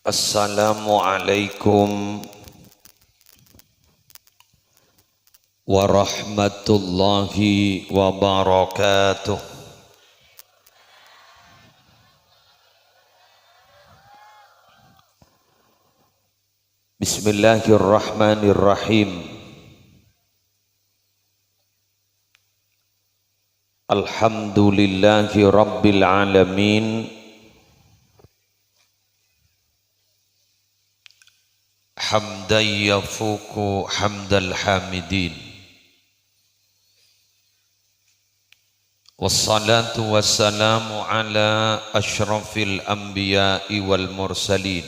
Assalamualaikum warahmatullahi wabarakatuh. Bismillahirrahmanirrahim. Alhamdulillahi rabbil alamin. Hamdan yafuku hamdal hamidin. Wassalatu wassalamu ala ashrafil anbiya'i wal mursalin.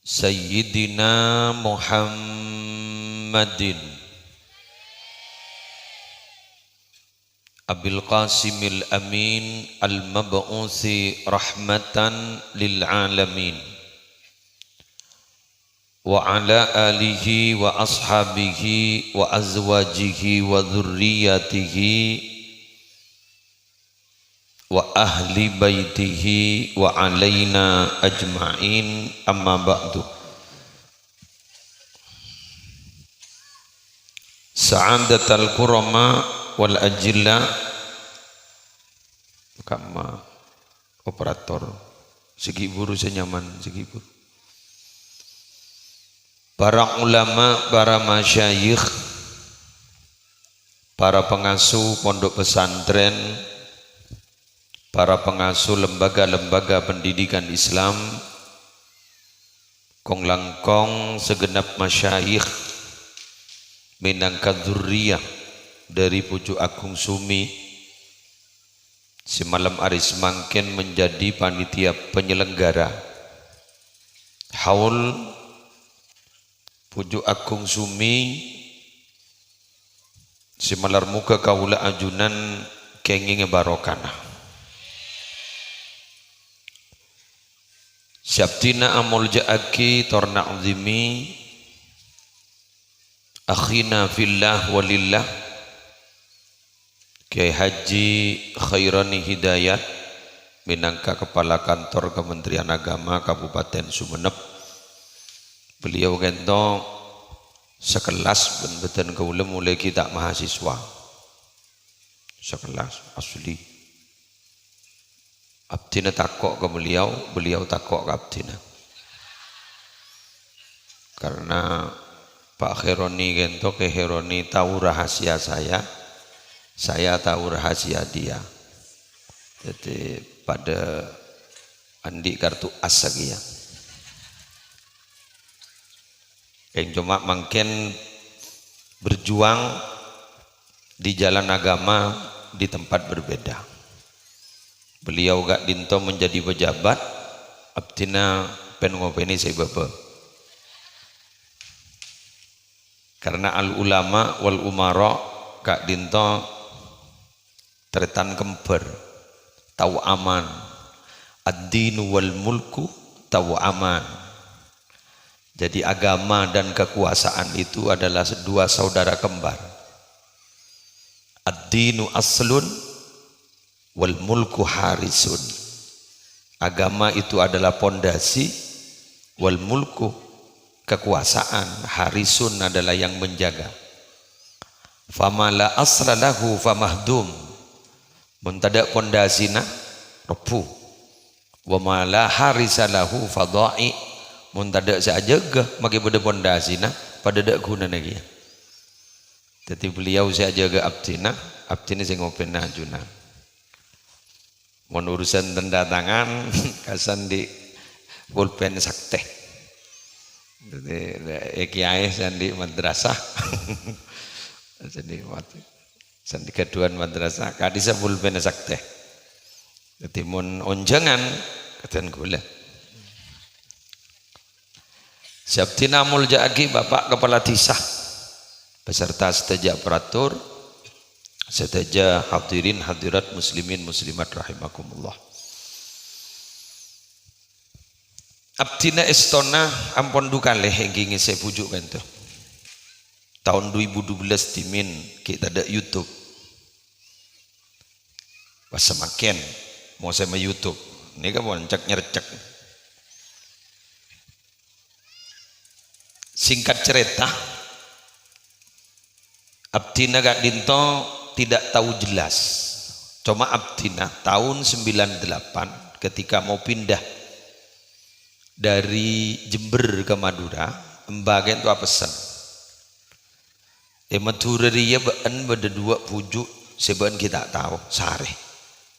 Sayyidina Muhammadin Abil Qasimil Amin Al-Mab'uthi rahmatan lil alamin wa ala alihi wa ashabihi wa azwajihi wa dhurriyyatihi wa ahli baitihi wa alaina ajma'in, amma ba'du. Sa'adatal kurama wal ajilla, kama operator segi buru senyaman segi buru, para ulama, para masyayikh, para pengasuh pondok pesantren, para pengasuh lembaga-lembaga pendidikan Islam, kong langkong segenap masyayikh minangka dzurriyah dari Pucuk Agung Sumi, semalam aris mangken menjadi panitia penyelenggara haul Pucuk Agung Sumi, semalar muka kaula ajunan kenging barokana. Syabtina amul ja'aki torna uzimi akhina fillah walillah Kiai Haji Khairani Hidayat minangka Kepala Kantor Kementerian Agama Kabupaten Sumeneb. Beliau gento sekelas ben-beten kaula mulai kita mahasiswa sekelas asli. Abdina takok ke beliau, beliau takok ke Abdina. Karena Pak Khaironi gento ke Khaironi tahu rahasia saya tahu rahasia dia. Jadi pada andi kartu as lagi ya. Yang cuma mungkin berjuang di jalan agama di tempat berbeda. Beliau gak dinto menjadi pejabat, abdina pen ngopeni saya bapak. Karena al ulama wal umara gak dinto tretan kembar, tahu aman. Ad-dinu wal mulku tahu aman. Jadi agama dan kekuasaan itu adalah dua saudara kembar. Ad-dinu aslun wal mulku harisun. Agama itu adalah pondasi, wal mulku kekuasaan, harisun adalah yang menjaga. Famala asla lahu famahdum. Muntada pondasina repuh. Wa mala harisalahu fadai. Muntada saja gah maki pada pondasina pada dak guna lagi. Jadi beliau saya jaga abdina saya ngopen najuna. Mun urusan tanda tangan kasan di pulpen sakte. Jadi kiai sandi madrasah. Jadi waktu sandi keduan madrasah kadisa pulpen sakte. Jadi mun onjangan katan gula. Syabtina Mulja'aki Bapak Kepala Desa beserta seteja aparatur, seteja hadirin hadirat muslimin muslimat rahimakumullah. Abdina Estona ampun dukale henggingi saya pujuk kan tuh. Tahun 2012 timin kita ada YouTube. Pas semakin mau saya YouTube Ini kan boncek nyercek. Singkat cerita, Abdina Kak Dinto tidak tahu jelas. Cuma Abdina tahun 98 ketika mau pindah dari Jember ke Madura, embagian itu apa pesan? Madura dia bean beda dua pujuk seban kita tahu sare.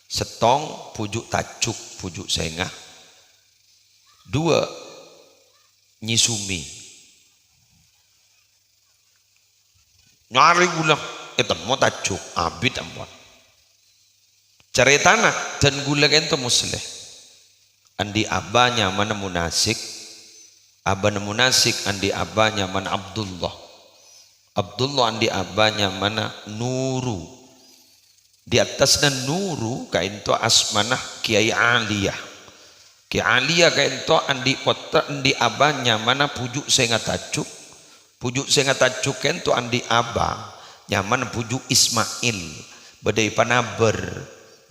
Setong pujuk tajuk pujuk sengah. Dua nyisumi. Nyari gula itu mau tajuk abid ampun. Cari tanah dan gula itu musleh. Andi abanya mana munasik, abana munasik andi abanya mana Abdullah, Abdullah andi abanya mana Nuru, di atasnya Nuru kain to asmanah Kiai Aliyah, Kiai Aliyah kain to andi potra andi abanya mana pujuk sengat tajuk, pujuk sengat tajuk kain to andi aba nyaman pujuk Ismail, badai panaber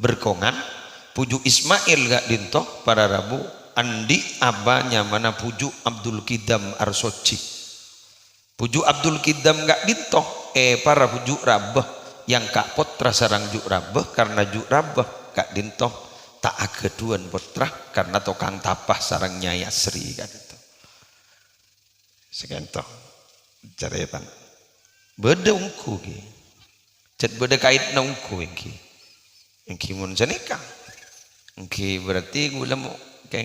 berkongan. Pujuk Ismail gak dinto para Rabu andi abanya mana pujuk Abdul Kidam Arsoci. Pujuk Abdul Kidam gak dinto para pujuk Rabah yang kak potra sarang juk Rabah karena juk Rabah gak dinto tak ageduan potra karena tokang tapah sarang Nyai Asri gak dinto. Sekian toh ceretan beda ungku ki cet beda kait na ungku yang kimun janika. Oke, berarti gula mau keng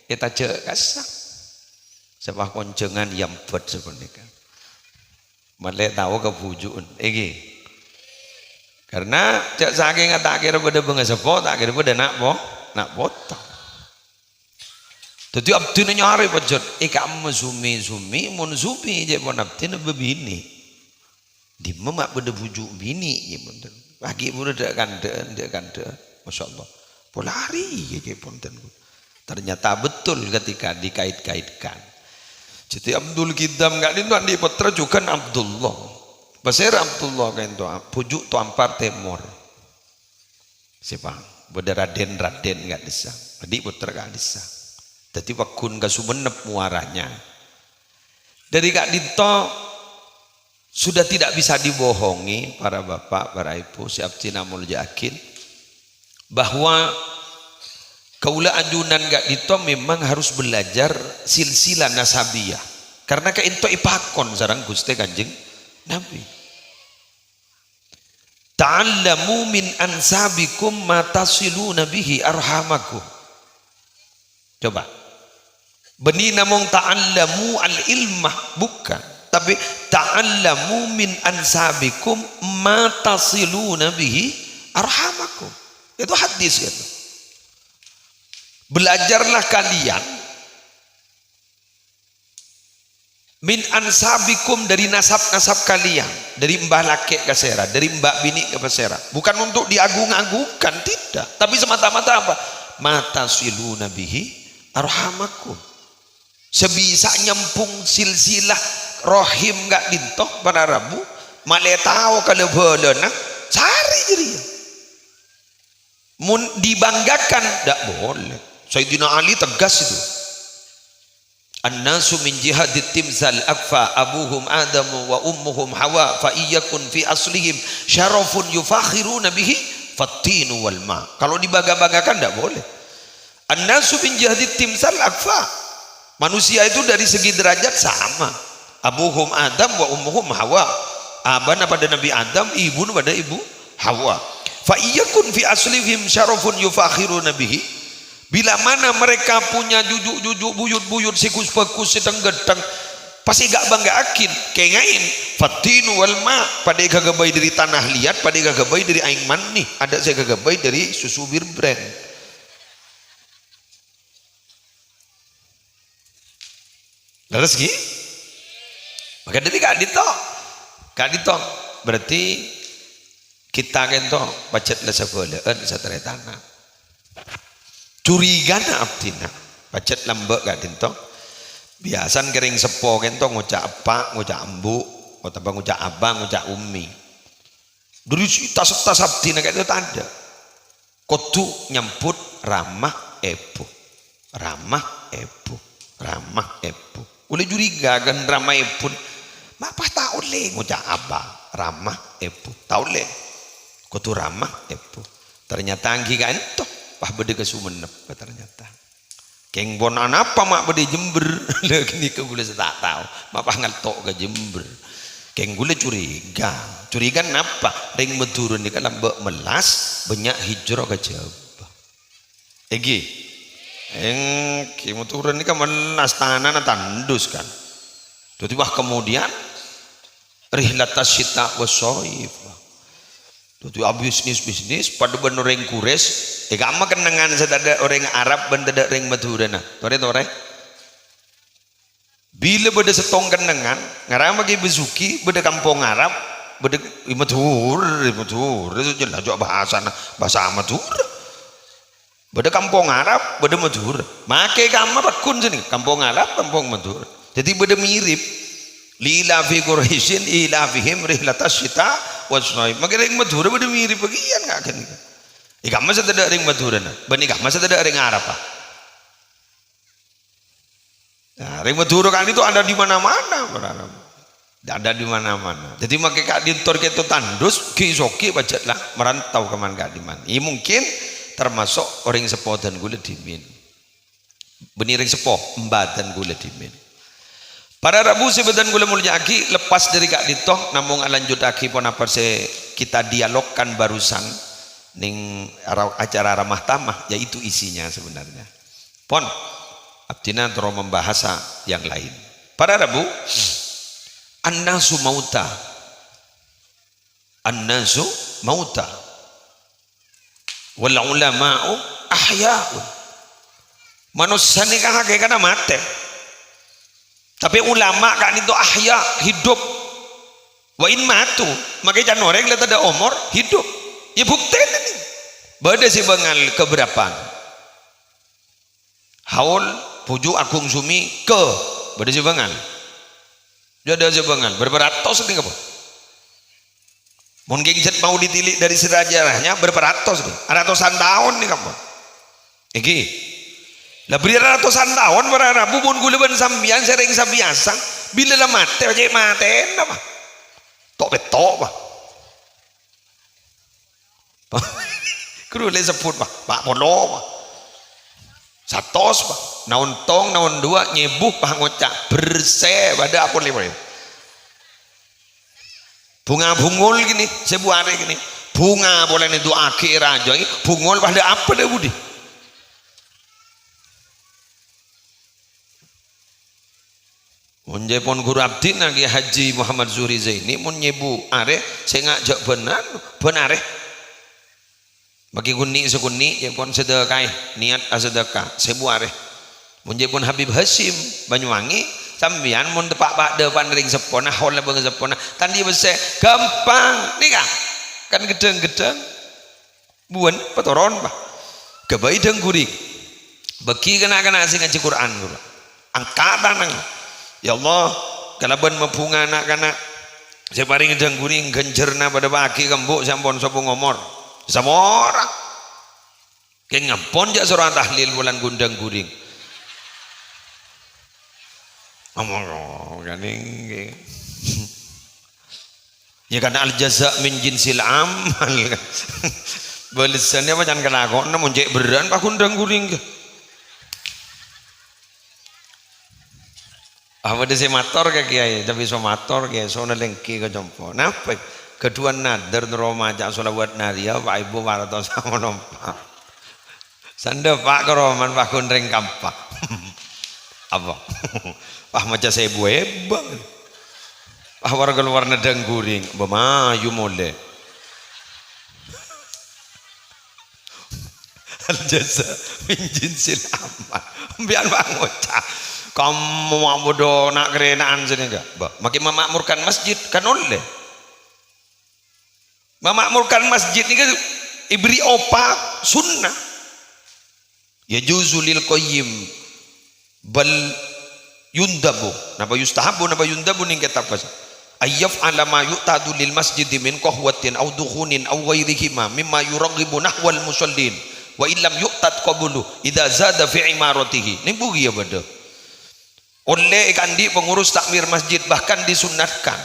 kita cek kasah sebuah koncengan yang buat sebenarnya malah tahu kepujuan karena cek saking tak kira pada bengasepo tak kira pada nak potong jadi abdina nyari pojot kamu sumi mun sumi je pon abdina bebini di memak pada bujuk bini ya bener bagi pun dia kanda masya Allah polari ya ponten ternyata betul ketika dikait-kaitkan. Jadi Abdul Kidam gak dintuan di putra juga Abdullah pasir Abdullah kan tu pujuk tu ampar temor siapa beda Raden gak bisa adik putra gak bisa jadi wakun ke Sumenep muaranya dari Kak Dinto sudah tidak bisa dibohongi para bapak para ibu siap Cina mulja yakin bahwa kaula ajunan gak dito memang harus belajar silsilah nasabiyah karena ke into ipakon sarang Gusti Kanjeng Nabi ta'allamu min ansabikum ma tasiluna bihi arhamakum. Coba benih namong ta'allamu al ilmah bukan tapi ta'allamu min ansabikum ma tasiluna bihi arhamakum. Itu hadis gitu. Belajarlah kalian min ansabikum dari nasab-nasab kalian, dari mbah laki ke sera, dari mbak bini ke sera. Bukan untuk diagung-agungkan, tidak. Tapi semata-mata apa? Mata siluna bihi arhamakum. Sebisa nyempung silsilah rohim gak dintoh pada Rabu, malah tahu kalau boleh cari jadi. Mun dibanggakan tidak boleh. Sayyidina Ali tegas itu. An-nasu min jihadit timsal akfa abuhum adamu wa ummuhum hawa fa iyakun fi aslihim syarafun yufakhiruna bihi fattinu wal ma. Kalau dibangga-banggakan tidak boleh. An-nasu min jihadit timsal akfa. Manusia itu dari segi derajat sama. Abuhum Adam wa ummuhum hawa. Abana pada Nabi Adam, ibu pada ibu Hawa. Fa iyakun fi aslihim syarafun yufakhiruna bihi. Bila mana mereka punya jujuk-jujuk buyut-buyut sikus pekus sedang gedang pasti gak bangga akin kengain fatinu wal ma pada gagabai dari tanah liat pada gagabai dari aing mani ada saya gagabai dari susu bir brand. Lalu segi maka dari kak dito berarti kita kento pacet la sagoleun satare tanah curiga na abdina pacet lambek gak dinto biasan kering sepo kento ngocak apa ngocak embu atau ngocak abang ngocak umi dari tas abdina kayak itu tak ada kudu nyambut ramah epo, ramah epo, ramah epo. Boleh curiga kan ramah epo. Mak pas tahu le ngucap apa ramah epo. Tahu le. Kau tu ramah epo. Ternyata angki kan toh pah bede ke Sumenep ternyata. Keng bonan apa mak bede Jember. Lagi ni ke gule tak tahu. Mak pah ngaltok ke Jember. Keng gule curiga. Curiga napa? Ring Madura ni kan lambak melas banyak hijrah ke Jawa. Egi. Ki Madura ni kan melas tanah tandus kan. Tiba-tiba kemudian rihlatas syita wasoif. Tiba-tiba bisnis pada bener orang Kures. Kamu kenangan sedada orang Arab benda orang Madura nah. Tore. Bila beda setong kenangan, ngarang bagi bezuki beda kampung Arab, beda Madura itu jelas juga bahasa Madura. Beda kampung Arab, beda Madura. Make kamu rakun sini, kampung Arab, kampung Madura. Jadi beda mirip. Lila fi Quraisyin ila fihim rihlatas syita wasnaib. Maka ring Madura beda mirip bagian enggak kan. Kamu sedada ring Madura nah. Bani kamu sedada ring Arab ah. Nah, ring Madura kan itu ada di mana-mana, Arab. Ada di mana-mana. Jadi maka kak dintor kita tandus kisoki bacatlah merantau ke mana di mana. Ini mungkin termasuk orang sepo dan gula dimin. Beni ring sepo embadan gula dimin. Para Rabu sebedan gula mulia aki lepas dari kak ditoh namun lanjut aki pun apa kita dialogkan barusan ning acara ramah tamah yaitu isinya sebenarnya. Pon abdina terus membahas yang lain. Para Rabu annasu mauta. Annasu mauta. Wal ulama'u ahya'un. Manusia ni kan hakikatnya mati. Tapi ulama kan itu ahya, hidup. Wa in matu, makanya jangan orang lihat ada umur hidup. Ya bukti ini. Bada si bengal keberapaan. Haul puju akung sumi ke bada si bengal. Ada si bengal berapa ratus ni apa? Mungkin jet mau ditilik dari sejarahnya berapa ratus ni? Ratusan tahun ni apa? Iki. Lah beri ratusan tahun para Rabu pun gulaban sambian sering sabiasa bila lah mati aja mati apa tok betok pak kru le sebut pak polo pak satos pak naon tong naon dua nyebuh pak ngocak bersih pada apa lima bunga bungul gini sebuah hari gini bunga boleh itu akhir aja bungul pada apa deh budi. Munje pon guru abdi nagi Haji Muhammad Zuhri Zaini mun nyebu are saya ngajak benar bagi guni sekuni je pon sedekah niat sedekah sebu are munje pon Habib Hasim Banyuwangi sambian mun tepak depan ring sepona hol bang sepona tandi bese gampang nika kan gedeng-gedeng buan petoron bah kebai deng guring bagi kena-kena asing ngaji Quran guru angkatan nang ya Allah kalaban mempunga anak-anak saya paling gedang guring genjerna pada pagi kembuk sampun sapa ngomor sama orang ke ngampon jak surah tahlil bulan gundang guring ngomong kan ini ya karena al jaza min jinsil amal balasannya macam kena kok namun cek beran pak gundang guring apa dia semator ke kiai tapi somator kiai so nelengki ke jompo napa kedua nadar romaja solawat naria pak ibu warato sama nompak sanda pak keroman pak kundring kampak apa pak macam saya buebang pak warga luar nedang guring bemayu mole al jaza min jinsil amal biar pak ngocah kamu mau bodoh nak kerenaan sini enggak? Makin memakmurkan masjid kan oleh. Memakmurkan masjid ini kan ibri opa sunnah. Ya juzulil qayyim bal yundabu. Napa yustahabu napa yundabu ning kitab bahasa. Ayyaf ala ma yu'tadu lil masjid min qahwatin aw dukhunin aw ghairihima mimma yuraghibu nahwal musallin. wa illam yuqtat qabulu idza zada fi imaratihi. Ini bugi ya beda. Oleh kandi pengurus takmir masjid bahkan disunatkan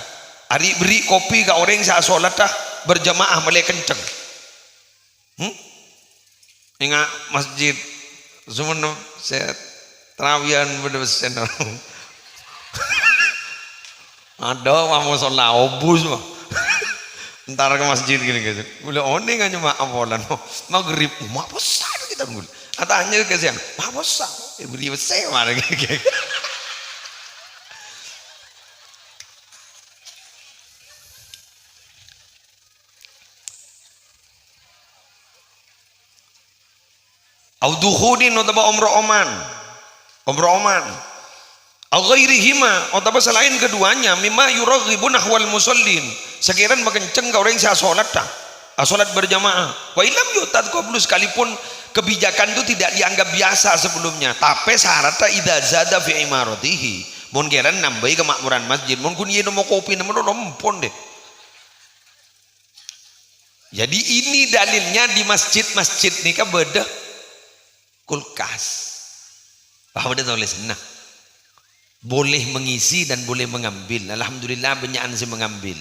hari beri kopi ke orang saat sholat berjamaah mulai kenceng. Ingat masjid Zumun saya terawian berdebesen ada mau sholat obus mah entar ke masjid gini gitu boleh oning aja mah awalan maghrib mah besar kita ngul atanya ke siang mah besar beri besar mana gitu. Au dukhulin atau umroh oman au ghairihima atau selain keduanya mimma yuraghibun ahwal musallin sekiranya makenceng ka orang yang salat berjamaah wa ilam yutad qablu sekalipun kebijakan itu tidak dianggap biasa sebelumnya tapi syaratnya idza zada fi imaratihi mun keran nambahi kemakmuran masjid mun kun ieu mau kopi nemon rompon deh. Jadi ini dalilnya di masjid-masjid nika beda kulkas. Bahwa dia tulis nah boleh mengisi dan boleh mengambil. Alhamdulillah banyak yang mengambil.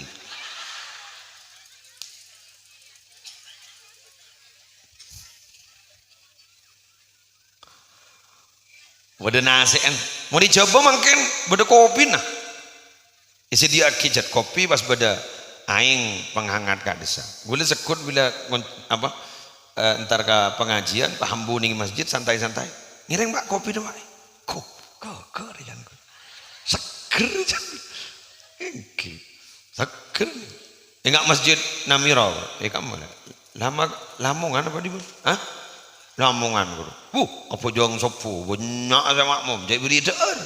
Wadah nasi mau dicoba mungkin beda kopi nah. Isi dia kijat kopi pas beda aing penghangat kak desa. Gula sekut bila apa entar ke pengajian pahambu ning masjid santai-santai ngiring mbak kopi dong kok rejan seger jan iki seger enggak masjid Namiro kamu lama lamongan apa di lamongan guru apa jong sopu banyak sama makmum jadi beri deur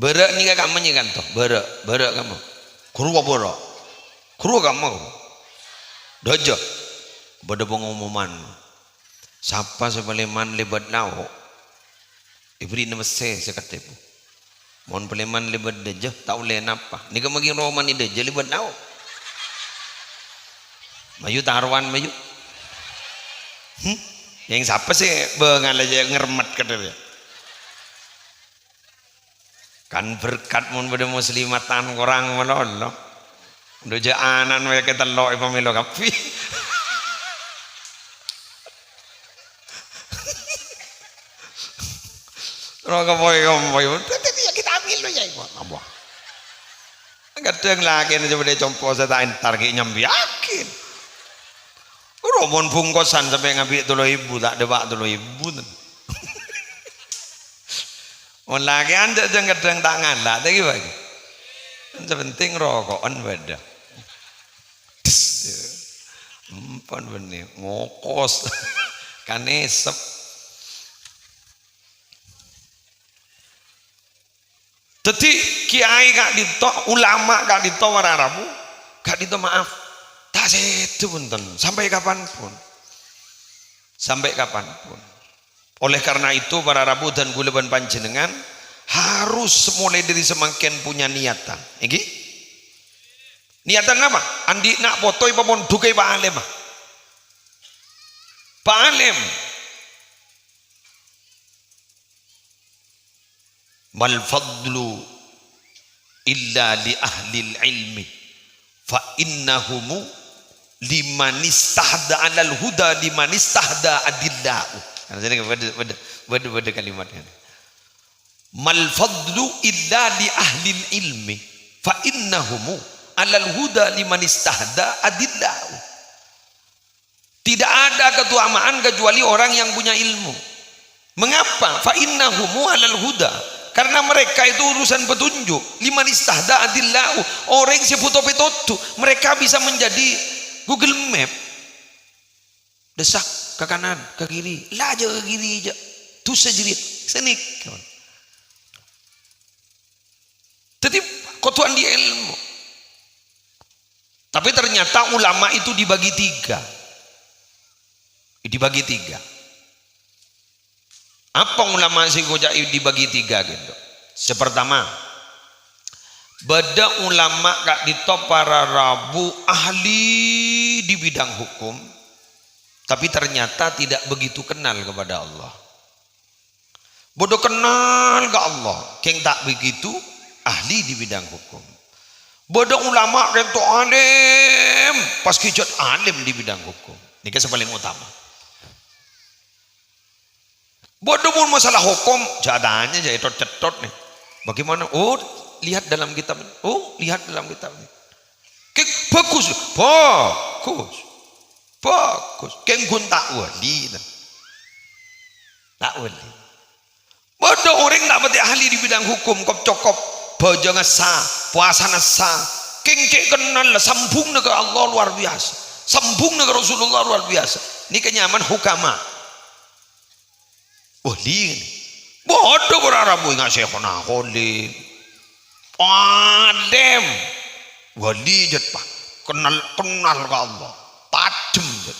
berak nih kamu nih kan toh berak kamu kuru kamu dojo pada pengumuman siapa sepeleman lebat lau ibri nama sekata ibu mohon peleman lebat dejo tak boleh napa ni kemagi roman ini dejo lebat lau mayu taruhan mayu yang siapa sih bengal aja ngermet katanya kan berkat mun pada muslimatan orang melolo udah jaanan mereka telok pemilu kapi roh kapoy kita ambil lo ya ibu apa kadang lagi nih coba dia compo saya entar kayak nyambi yakin romon bungkusan sampai ngambil tuh ibu tak debak tuh ibu on lagi anda jangan kadang tangan lah tapi bagi penting rokokan beda empan benih ngokos kanesep jadi kiai kak dito ulama kak dito wararabu kak dito maaf tak setu punten sampai kapanpun oleh karena itu para rabu dan guleban panjenengan harus mulai dari semakin punya niatan iki niatan apa andi nak potoi pamon dukai Pak Alim mal fadlu illa li ahli ilmi fa innahumu liman istahda alal huda liman istahda adillahu beda kalimatnya mal fadlu illa li ahli ilmi fa innahumu alal huda liman istahda adillahu. Tidak ada keutamaan kecuali orang yang punya ilmu. Mengapa? Fa innahumu alal huda, karena mereka itu urusan petunjuk. Liman istahda adillahu, orang yang seputo-petotu mereka bisa menjadi Google Map. Desak ke kanan ke kiri laja ke kiri aja tuh sejerit senik jadi kotuan di ilmu. Tapi ternyata ulama itu dibagi tiga. Apa ulama sih dibagi tiga gitu? Sepertama Bada ulama kak dito para rabu ahli di bidang hukum, tapi ternyata tidak begitu kenal kepada Allah. Bodoh kenal ke Allah, keng tak begitu ahli di bidang hukum. Bodoh ulama rento alim, pas kijat alim di bidang hukum. Ini yang paling utama. Bodoh pun masalah hukum, jadanya jadi cetot nih. Bagaimana? Oh, lihat dalam kitab. Oh, lihat dalam kitab. Kek bagus, bagus, bagus. Keng gun tak wali, tak wali. Bodoh orang tak berarti ahli di bidang hukum, kop cokop, bojo ngesa, puasa ngesa. Keng kek kenal lah, sambung ke Allah luar biasa, sambung ke Rasulullah luar biasa. Ini kenyaman hukama. Wali ini. Bodoh berarabu ingat Syekhona Khalil. Adem. Wali jet pak. Kenal ke Allah. Tajem jet.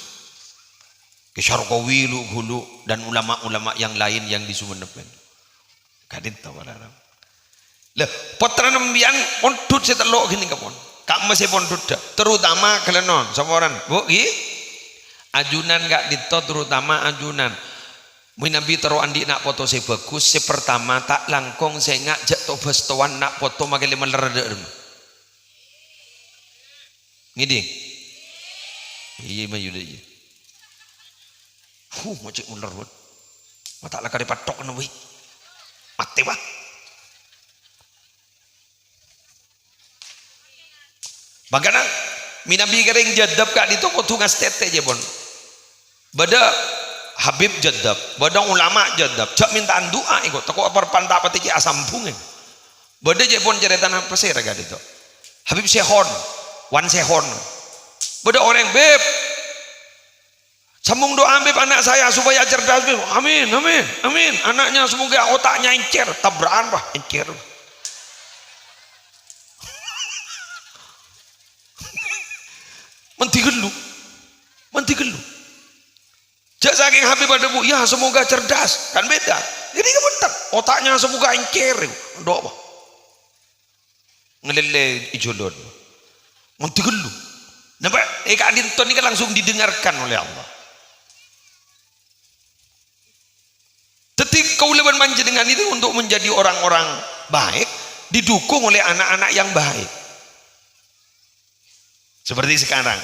Kesyarqawi hulu dan ulama-ulama yang lain yang di Sumeneb. Kadit tahu berarabu. Lah, putra nembian pondut setelok gini kapon. Kak masih pondut dah. Terutama kelenon samoran. Bu, gi. Ajunan kak dito terutama ajunan. Nabi taruh andi nak foto saya bagus, saya pertama tak langkong saya ngajak tobas tuan nak foto makin lima lerder. Ngidi, iya maju deh. Macam ular buat, mata lah kari patok nabi, mati bah. Bagaimana? Nabi kering jadab kak di toko tungas tete je bon. Bada Habib jadab, badang ulama jadab, cak mintaan doa ikut, takut apa pantak patiki asambungin. Bada je pun cerita apa sih raga itu. Habib Sehon, Wan Sehon. Bada orang beb, sambung doa beb anak saya supaya cerdas beb. Amin, amin, amin. Anaknya semoga otaknya encer, tabrakan bah, encer. Menti gelu. Jak saking Habib ada bu, ya semoga cerdas, kan beda. Jadi kebentar, otaknya semoga engker, dok apa? Ngelele ijolon, menti gelu. Nampak? Kak Dinton ini kan langsung didengarkan oleh Allah. Ketika kauleban manja dengan itu untuk menjadi orang-orang baik, didukung oleh anak-anak yang baik. Seperti sekarang.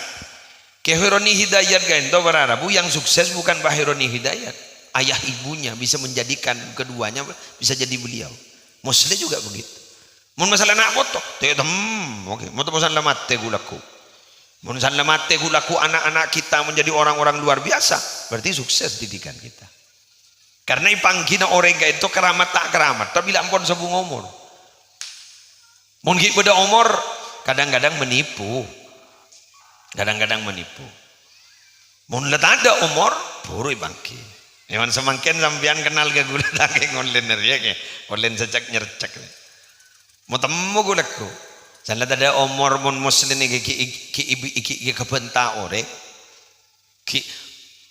Kehironi Hidayat kan itu berarabu yang sukses bukan Pak Hironi Hidayat, ayah ibunya bisa menjadikan keduanya bisa jadi beliau. Muslim juga begitu. Mun masalah nak foto, oke. Mun masalah mate gulaku, mun masalah mate gulaku anak-anak kita menjadi orang-orang luar biasa, berarti sukses didikan kita. Karena ipanggina orang itu keramat tak keramat, tapi lampon sebung umur. Mun beda umur kadang-kadang menipu. Kadang-kadang menipu. Mun let ada umur buru bangki. Yang semakin sampean kenal ke gula daging online ya ke. Online sejak nyercek. Mau temu gulaku. Jangan ada umur mun muslim ni ki kebentak ore. Ki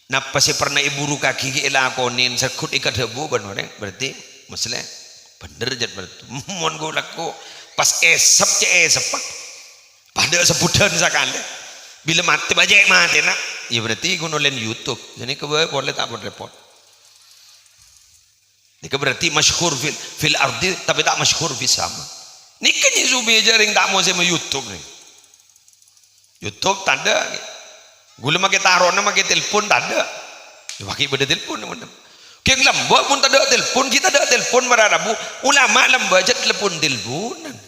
napa si pernah ibu kaki ki lakonin sekut ikat debu benar berarti muslim bener jad berarti. Mun gulaku pas esep esep. Pada sebutan sekali. Bila mati bajak mati nak, ya berarti guna len YouTube. Jadi boleh tak boleh repot. Ini berarti masyhur fil ardi tapi tak masyhur fi sama. Ni kan Zubi jaring tak mau sama YouTube ni. YouTube tak ada. Gula makai taruh nama makai telefon tak ada. Pakai benda telefon nama. Keng lembak pun tak ada telefon, kita ada telefon berarabu. Ulama lembak je telefon teleponan.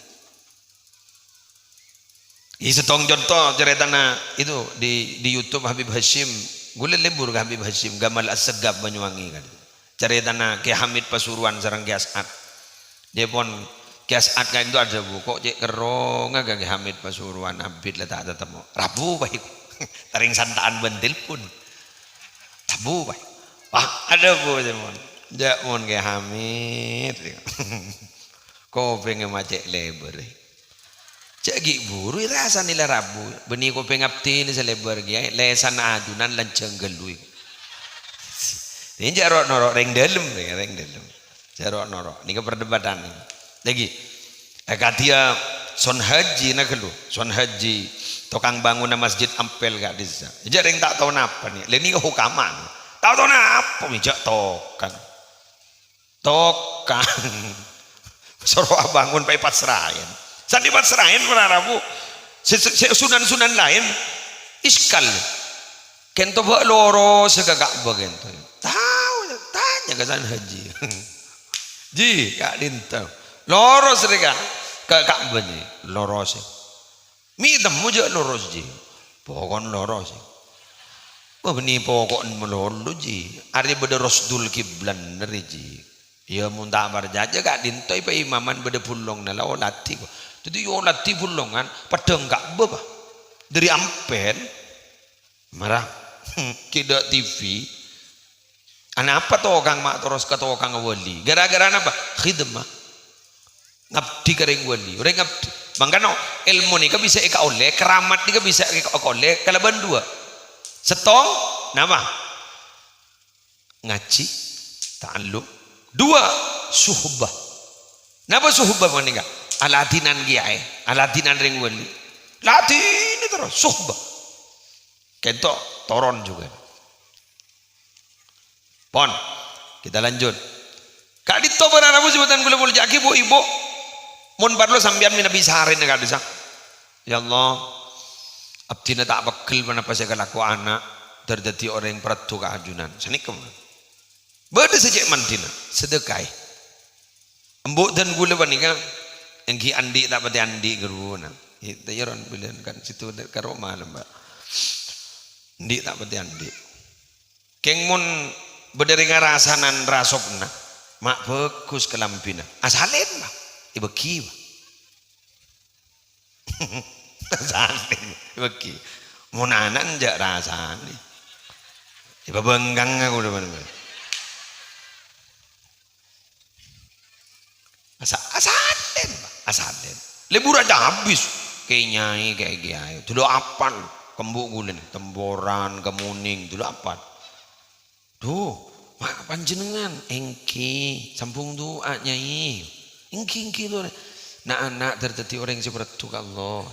Setong contoh ceritana itu di YouTube Habib Hashim, gula lebur ke Habib Hashim Gamal As-Segab Banyuwangi kan. Ceritana ke Hamid Pasuruan sareng ke As'ad. Dia pun ke As'ad kan itu ada bu, kok cek kerong agak ke Hamid Pasuruan Habib lah tak temu. Rabu baik, taring santaan bentil pun. Rabu baik. Wah ada bu semua. Jak mon ke Hamid. Kau pengen macet lebar. Cagi buru rasa nila Rabu beni ko pengapti ni selebar gaya lesan adunan lanceng gelui ini jarok norok reng dalam jarok norok ini ke perdebatan lagi katia son haji nak lu son haji tukang bangun masjid Ampel gak desa jadi yang tak tahu napa nih leni hukaman tahu napa mijak tokan suruh bangun pai pasrayan sandi pasrayan berarabu sunan-sunan lain iskal kento bawa loro segagak bagento tahu tanya ke sana haji ji kak dinta loro serega kak bani loro sih mi temu je loro ji pokon loro sih bani pokon melolo ji ari beda rosdul kiblan dari ji ya muntah barjaja kak dinta ipa imaman beda pulong na lawan lati ko jadi yo lati pulongan padang kak beba dari Ampel marah kida TV anak apa tuh kang mak terus kata kang wali gara-gara apa khidmah ngabdi kering wali orang ngabdi makanya ilmu ni bisa eka oleh keramat ni bisa eka oleh kalaban dua setong nama ngaji ta'allum dua suhbah napa suhbah manika aladinan kiai aladinan ring wali ladin terus suhbah kentok toron juga pon kita lanjut kak dito berarabu sebutan gula bulu jaki bu ibu mun parlo sambian mina bisarin kak disa ya Allah abdina tak bakal menapa saya kalaku anak terjadi orang yang peratu keajunan sanikem beda sejak mantina sedekai embuk dan gula panika engki andi tak pati andi geruna itu yaron bilen kan situ karo malam mbak andi tak pati andi keng mun berdiri ngarasanan rasokna mak bagus kelampina asalin mah ibeki asalin ibeki mun anak njak rasane iba benggang aku depan asalin libur aja habis kayak nyai kayak kiai dulu apal kembuk gulen temboran kemuning dulu apal duh mak panjenengan engki sampung doa nyai engki tuh nak anak terjadi orang seperti itu Allah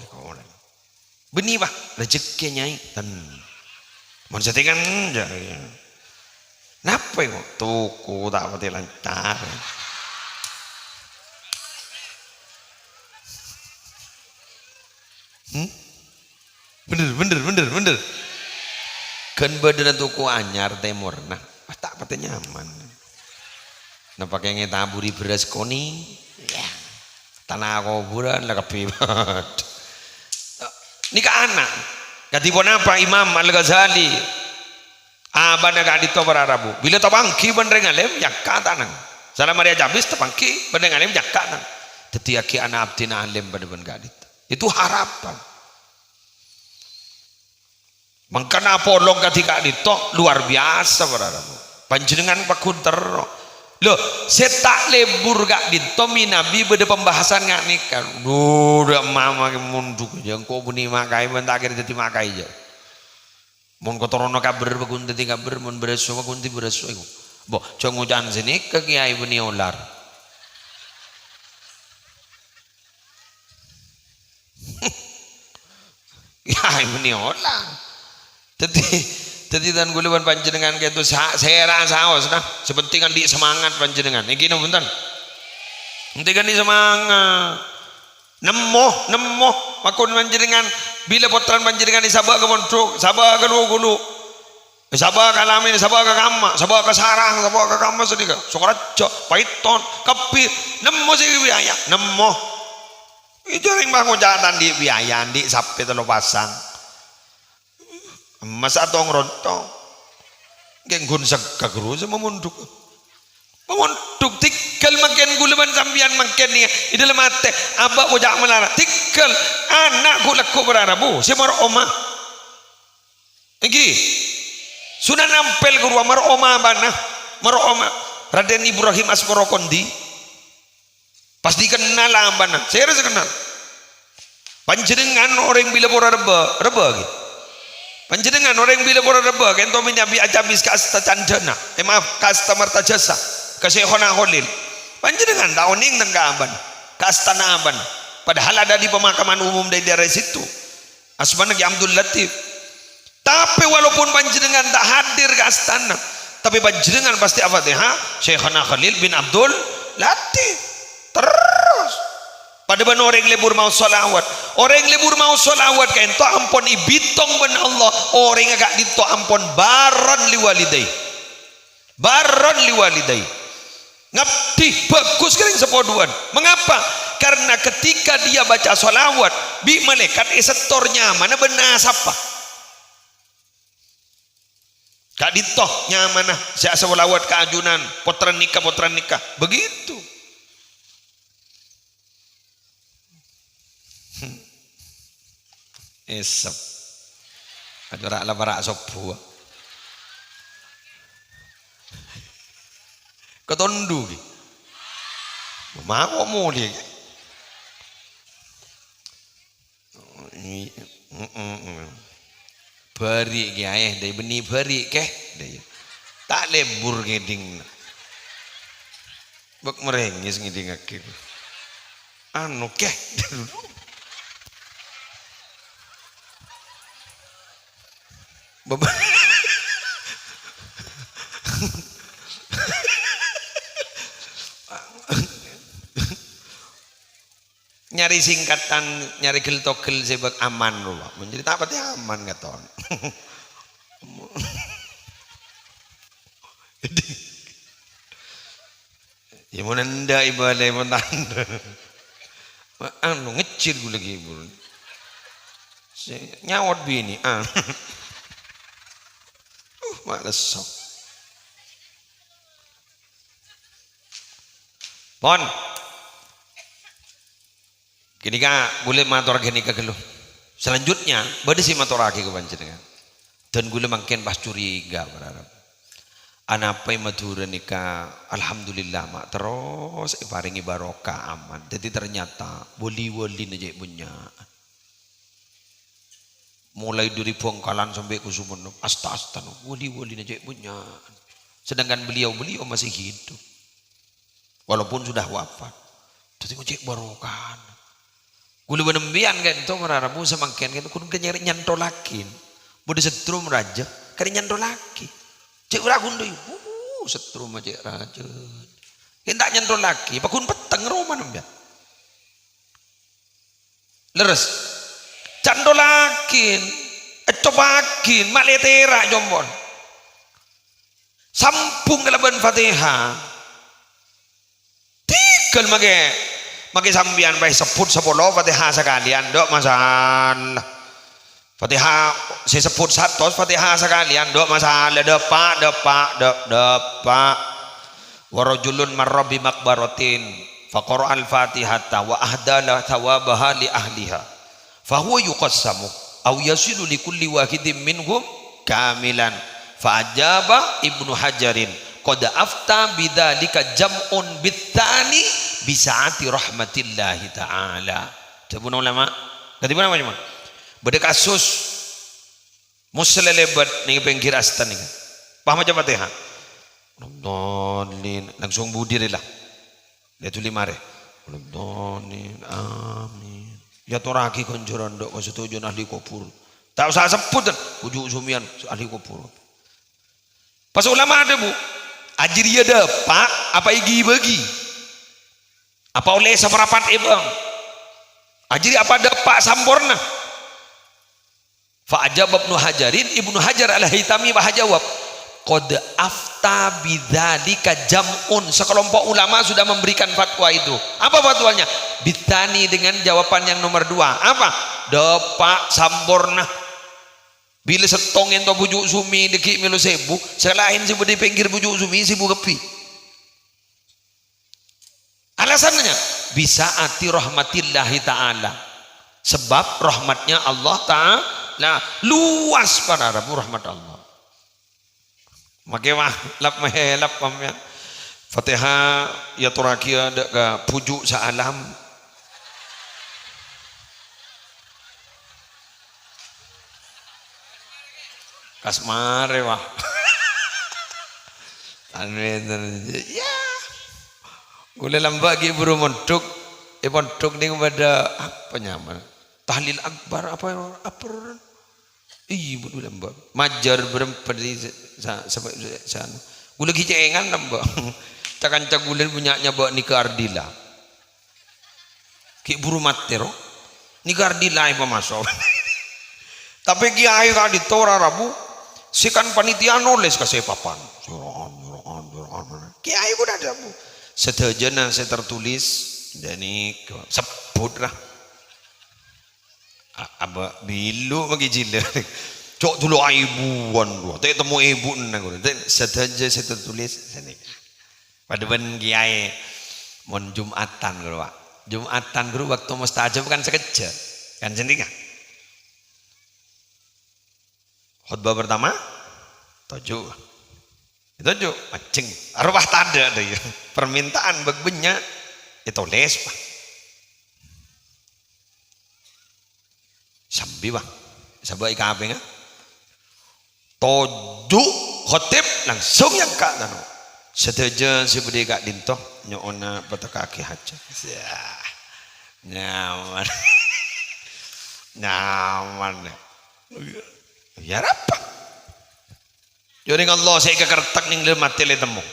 benih pak rezeki nyai dan mau settingan napa yang tuku tak pati lancar bener kan badan tuku anyar temur nah tak pati nyaman nah pakai ngetaburi beras kuning ya tanah kuburan lah kepibat ini ke anak katipun apa Imam Al-Ghazali abana gak dito berarabu bila tabangki bandeng alim yakka tanang salam Maria Jabis tabangki bandeng alim yakka tanang tetiaki anak abdina alim bandeng gak dito itu harapan mangkana polong ketika ditok luar biasa berarabu panjenengan pakunter loh setak lebur gak ditomi nabi beda pembahasan gak nikah udah mama munduk yang kau buni makai bentakir jadi makai aja mon kotorono kabar bagun tadi kabar mon beresu bagun ti beresu itu boh cengujan sini ke kiai buni ular kiai buni ular jadi dan guluban panjenengan gitu saya rasa awas nah sepentingan di semangat panjenengan ini gini bentar pentingan di semangat nemoh makun panjenengan bila potran panjenengan di sabak ke montruk sabak ke gulu sabak ke alamin sabak ke kama sabak ke sarang sabak ke kama sedika sokaraja paiton kepi nemoh sih biaya nemoh itu yang bangun jatan di biaya di sapi telo pasang masa tong rontong genggun sakagru sama munduk tikal makin gulaban sambian makin ni di dalam mate abak ojak melarang tikal anak gulaku berarabu si mar oma iki sudah nampel guru mar oma bana mar oma Raden Ibrahim Asmoro Kondi pas dikenal bana saya rasa kenal panjenengan orang bila pura reba gitu panjenengan orang bila pura reba kento menyabi ajabis kasta candana maaf kasta marta jasa kasehona holil panjenengan dauning dan kaaban kasta naaban padahal ada di pemakaman umum dari daerah situ asmana Ki Abdul Latif. Tapi walaupun panjenengan tak hadir ke astana, tapi panjenengan pasti Al-Fatihah Syekhana Khalil bin Abdul Latif terus. Pada benar orang lebur mau solawat, orang lebur mau solawat kain to ampon ibitong ben Allah, orang agak dito ampon baron liwalidai, baron liwalidai. Ngabdi bagus kering sepoduan. Mengapa? Karena ketika dia baca solawat, bi malaikat esetornya mana benar siapa? Kak ditoh nyamanah saya solawat ke ajunan potran nikah begitu. Esap ada rak barak sopu ketondu mau mau dia beri ayah dari benih beri keh tak lebur ngeding bak merengis ngeding akib anu keh nyari singkatan nyari gel sebab aman loh menjadi tak pati aman ngaton ya mau nanda ibadah mau tanda anu ngecil gue lagi ibu nyawat bini males sok pon kini kak boleh matur gini kak lu selanjutnya bade si matur lagi ke panjenengan dan gue makin pas curiga berharap anapai matur nikah alhamdulillah mak terus paringi barokah aman jadi ternyata wali-wali aja punya mulai dari Bongkalan sampai ke Sumeneb asta-asta wali-wali aja punya sedangkan beliau masih hidup walaupun sudah wafat jadi ngecek barokah gula benembian kan itu meraramu semakin kan kudu nyari nyantolakin bude setrum raja kari nyantolaki cek uragun deui setrum aja raja hendak nyantolaki pakun peteng roman mbak leres candolakin cobakin maletera jombon sampung kelaban Fatihah tikel mage sambian bae sebut 10 Fatihah sekalian dok masalah Fatihah saya sebut 100 Fatihah sekalian dok masalah depak warajulun marra bi maqbaratin faqara al-fatihata wa ahdala thawabaha li ahliha fahuwa yuqassamu aw yasilu li kulli wahidin minhum kamilan fa ajaba Ibnu Hajarin qad afta bidzalika jam'un bitani bisaati rahmatillahi ta'ala sebut ulama dari mana macam beda kasus muslelebat ning pinggir astan nih paham aja Fatihah Nonton langsung budirlah dia tuli mare Nonton amin ya toraki konjoran dok setuju ahli kubur tak usah sebut ujuk sumian ahli kubur pas ulama ada bu ajri ada pak apa igi bagi apa oleh seperapat ibang ajri apa ada pak samborna fa ajab Ibnu Hajar al-Haytami bahajawab qad afta bidzalika jam'un sekelompok ulama sudah memberikan fatwa itu apa fatwanya bitani dengan jawaban yang nomor 2 apa depak samborna bila setong ento bujuk sumi deki milu sebu selain sibu di pinggir bujuk sumi sibu kepi alasannya bisa ati rahmatillahi ta'ala sebab rahmatnya Allah ta'ala luas pada rahmat Allah makanya lap pamnya Fatihah ya turakia ada ke pujuk saalam kasmare wah ya gule lambagi buru montuk pondok nih pada apa nyaman tahlil akbar apa iya betul mbak majar berempat di sampai sana gue lagi cengan mbak cakan cagulen punyanya mbak nikah Ardila kayak buru matero nikah Ardila apa masuk tapi kiai kan ditora Rabu sikan panitia nulis kasih papan kiai pun ada bu sedajana saya tertulis dan ini sebut lah apa bilu bagi jila cok dulu ibuan dua tapi temu ibu nang sedaja saya tertulis sini pada ben kiai mon Jumatan guru pak Jumatan guru waktu mustajab kan sekejap kan sendiri kan khutbah pertama tujuh itu macing arwah tada deh permintaan begbenya itu les pak sambil bang sabai kape nga tujuh khotib langsung yang kak dano setuju si budi kak dinto nyona bata kaki haja nyaman nyaman ya apa jadi Allah saya kekertak ning lemat tele temu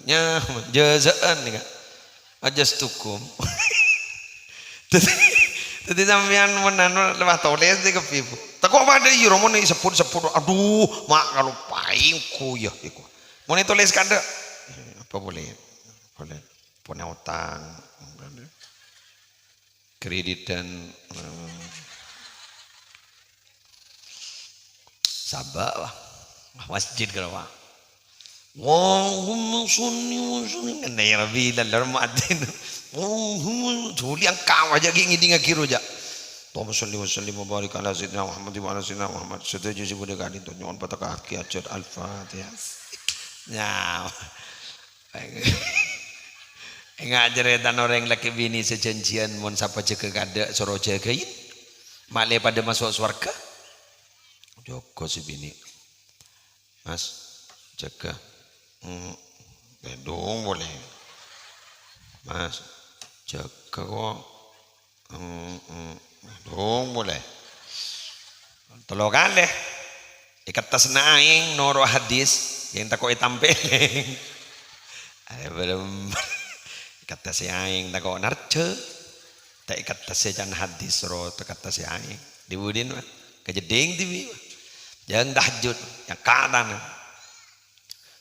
nyaman jazaan nih kak ajas tukum jadi sampean menan lewat toles di kepipu tak kok pada iro mau nih seput aduh mak kalau paingku ya iku mau nih toles kada apa boleh punya utang kredit dan sabak lah masjid kalau wah Allahumma sunni wa sunni kan ya Rabbi dalam muadzin Allahumma juli yang kau aja gini dengan kiro aja Allahumma salli wa sallim wa barik ala sayyidina Muhammad wa ala sayyidina Muhammad setuju sih boleh kan itu nyon patah kaki ajar al-fatihah ya enggak jeretan orang laki bini sejanjian mon sapa jaga kada soro jagain male pada masuk surga Joko si bini mas jaga bedong boleh mas jaga kok bedong boleh telokan deh ikat tas naing noro hadis yang tak kau tampil ada belum ikat tas aing tak kau narce tak ikat tas jan hadis ro tak ikat tas aing dibudin kejeding tibi jangan tahajud yang kadang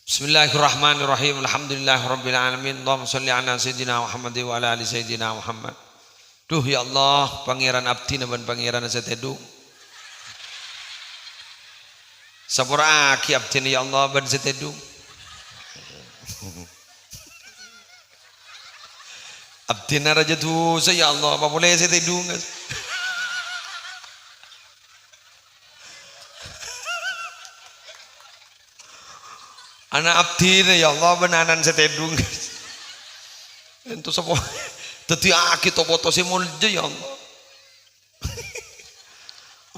Bismillahirrahmanirrahim alhamdulillahirabbil alamin Allahumma shalli ala sayyidina Muhammad wa ala ali sayyidina Muhammad duh ya Allah pangeran abdi dan pangeran setedu sapura aki abdi ya Allah ban setedu abdi raja tu ya Allah apa boleh setedu anak abdi ya Allah benanan setedung itu semua tadi aki topoto si mulja ya Allah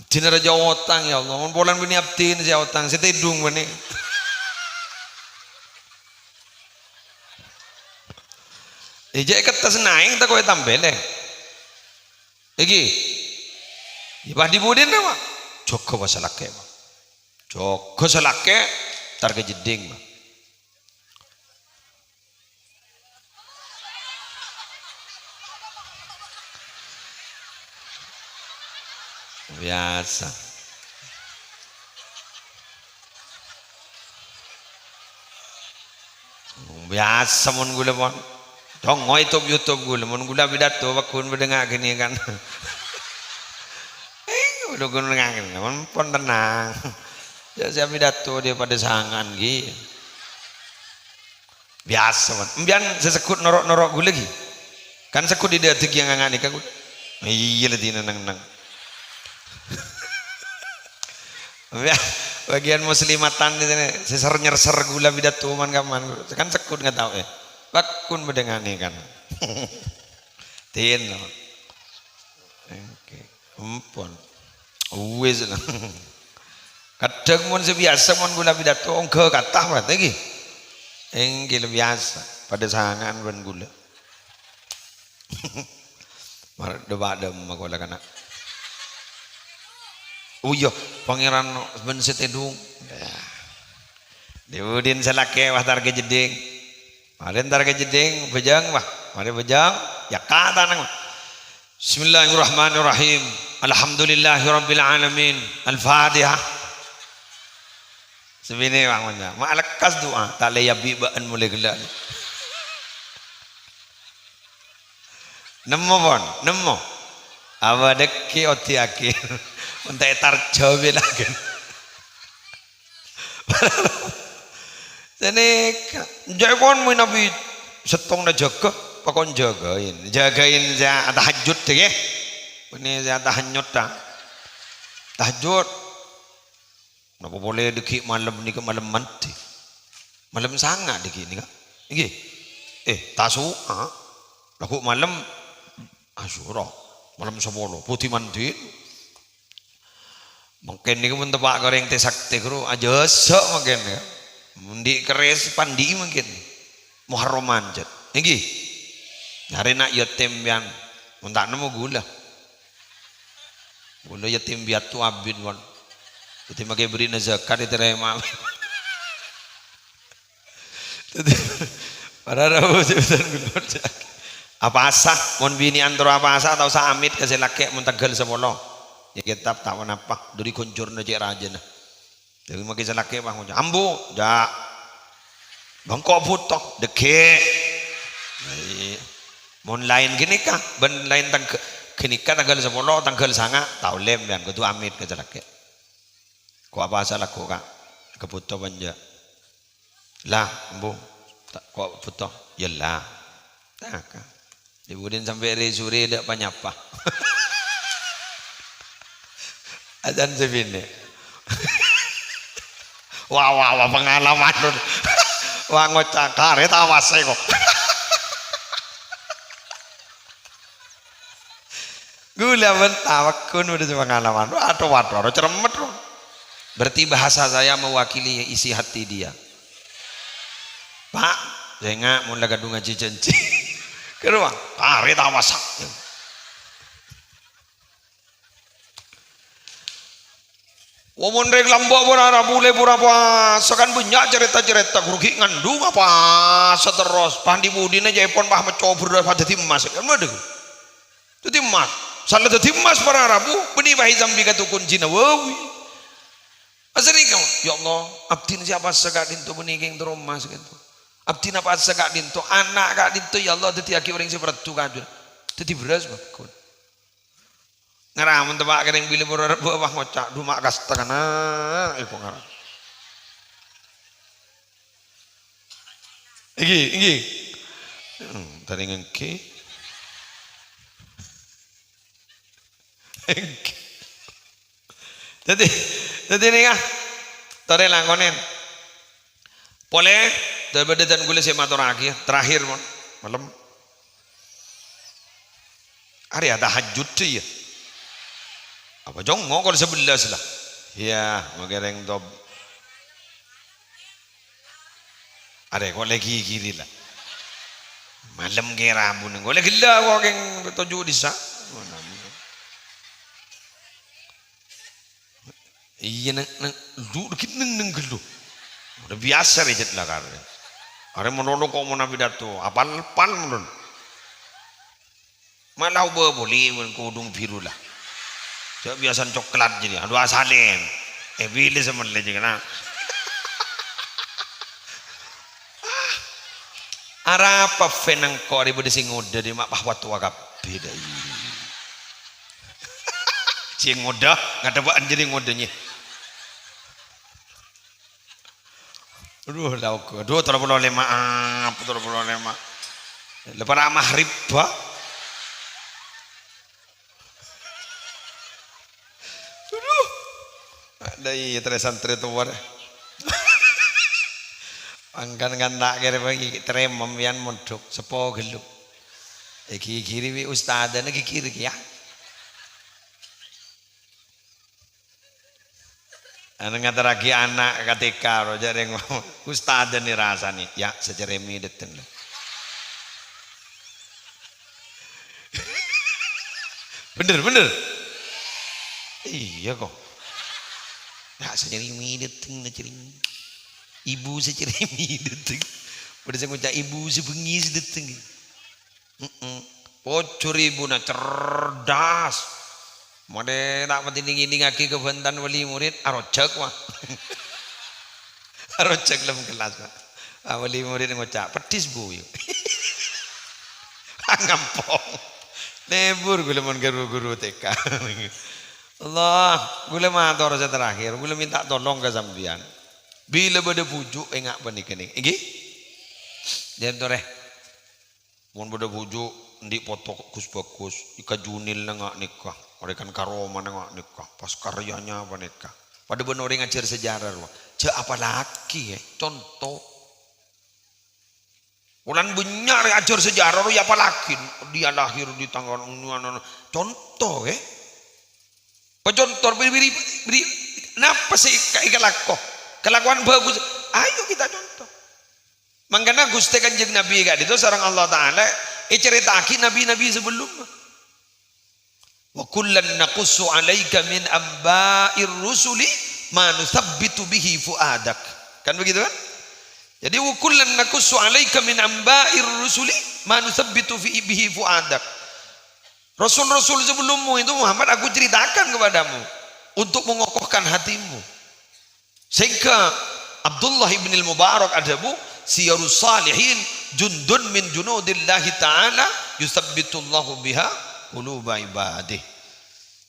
abdi raja otang ya Allah mon bolan bini abdi si otang setedung bani ija ikat tas naing tak kowe tambel iki ibah dibudin nama joko wasalake joko salake tar kejeding biasa biasa mon gula mon dong YouTube gula mon gula pidato bakun mendengar gini kan udah gue dengar mon pon tenang saya pidato dia pada sangan gitu biasa mon mbian sesekut norok gue lagi kan sekut di detik yang ngangani kan gue iya lagi nang bagian muslimatan di sini seser nyerser gula pidato man kaman kan sekut nggak tahu bakun bedengani kan tin oke empon wes lah kadang mon sebiasa mon gula pidato ongke katah berarti lagi enggil biasa pada sangan ban gula Mar debadem makola kana. Oh iya, pangeran ben setedung. Diudin salake wah tar ke jeding. Mari tar ke jeding bejang wah. Mari bejang ya kata nang. Bismillahirrahmanirrahim. Alhamdulillahirabbil alamin. Al-Fatihah. Sebini wah mana. Ma lekas doa tak le yabi baan mulai gelak. Nemu pon, nemu. Awa deki oti akhir. Untuk etar jauh lagi. Jadi jangan mau nabi setong na jaga, pakon jagain saya tahajud deh ya. Ini saya tahajud dah, tahajud. Napa boleh deki malam ni ke malam mati, malam sangat deki ni kan? Iki, tasu, laku malam Asyura, malam 10 putih mandi. Mungkin ni pun tempat goreng teh sakti kru aja sok mungkin ya. Mundi keres pandi mungkin. Muharraman jet. Niki. Hari nak yatim yang muntak nemu gula. Gula yatim biatu abid wan. Jadi makai beri zakat diterima. Jadi para rawu sebutan gula. Apa asah? Mon bini antara apa asah atau samit kasih laki muntagal sepuluh. Ya kitab tahu apa dari kuncur naji raja nah. Jadi makin selaki bang kuncur. Ambu, dah. Bangkok butok, deke. Mon lain gini kah? Ben lain tang gini kah tanggal 10 tanggal sanga tahu lem yang ketua amit ke selaki. Kau apa asal aku kak? Kebutuh banja. Lah, ambu. Kau butuh? Ya lah. Nah kak. Kemudian sampai hari sore tidak banyak apa. Adan sebini. Wah pengalaman. Wah ngocak kare tawas kok. Gula mentawak kun udah pengalaman. Waduh ceremet. Berarti bahasa saya mewakili isi hati dia. Pak, saya nggak mau laga dunga cicenci. Keruang, kare tawas. Womon rek lambok pura boleh pura sekan banyak cerita rugi ngandung apa seterus pandi budin aja pon pah mencoba pada timas kan ada tu timas salah tu timas para rabu beni bahi zambi katu kunci nawawi asri kamu ya Allah abdin siapa segak dintu beni geng terumah segitu abdin apa segak dintu anak kak dintu ya Allah teti aki orang seperti kajur teti beras bakun ngaramun tebak kering bilih pura bawah ngocak dumak kasta kana iku ngarang iki tadi ngengke jadi ini kah tadi langkonen boleh daripada dan gula semator lagi terakhir malam hari ada hajud tuh ya apa jongo kalau 11 lah ya magereng dob ada kok lagi kiri lah malam kira pun kok lagi lah kok yang betul disa iya neng duduk neng gelu udah biasa rejet lah karena hari menurut kok mau nabi datu apal menurut malah boleh kudung biru lah so, biasa coklat jadi aduh asalin pilih sama lagi kena ara apa fenang kau ribu di singoda di mak bahwa tua beda singoda nggak ada bahan jadi ngodanya aduh lauk aduh 35 lepas maghrib ba dari santri tua angkan kan nak kira bagi teremam yang mondok sepo gelu iki kiri wi ustad dan iki kiri ya anu ngataraki anak ketika roja yang ustad dan nih. Ya, seceremi deten. ustad ni rasani ya seceremi deten. Anu ngataraki anak ketika roja yang ustad dan nih. Ya, seceremi deten. Anu ngataraki anak ketika roja yang ustad dan nih. Ya, seceremi deten. Anu ngataraki anak ketika roja yang ustad dan nih. Ya, seceremi deten. Anu ngataraki anak ketika roja yang ustad dan nih. Ya, seceremi deten. Bener. Iya kok. Nah, secerimi deteng na cerimi. Ibu secerimi deteng. Pada saya ngucap ibu sebengis deteng. Pocor ibu na cerdas. Mode tak penting ini ngaki kebentan wali murid arocek mah. Arocek dalam kelas mah. Wali murid ngucap petis bu yuk. Ngampong. Nebur gula mon guru TK. Allah, gula matur saya terakhir, gula minta tolong ke sampean. Bila bade bujuk engak panikene. Iki? Dia tore. Mun bade bujuk ndik foto kus bagus, ika junil nengak nikah. Mereka karoma nengak nikah, pas karyanya apa nikah. Pada benar orang ngajar sejarah loh. Cek apa laki ya? Contoh. Ulan benyar ajar sejarah ya apa laki? Dia lahir di tanggal contoh ya. Contoh beri napa sih kelakuan bagus. Ayo kita contoh. Mangkana Gusti Kanjeng Nabi gak itu sareng Allah Taala ceritaki nabi-nabi sebelumnya. Wa kullan naqussu 'alaika min amba'ir rusuli ma nuthabbitu bihi fuadak. Kan begitu kan? Jadi wa kullan naqussu 'alaika min amba'ir rusuli ma nuthabbitu bihi fuadak. Rasul-rasul sebelummu itu Muhammad aku ceritakan kepadamu untuk mengokohkan hatimu. Sehingga Abdullah ibn al-Mubarak adabu siyarus salihin jundun min junudillahi ta'ala yusabbitullahu biha quluba ibadih.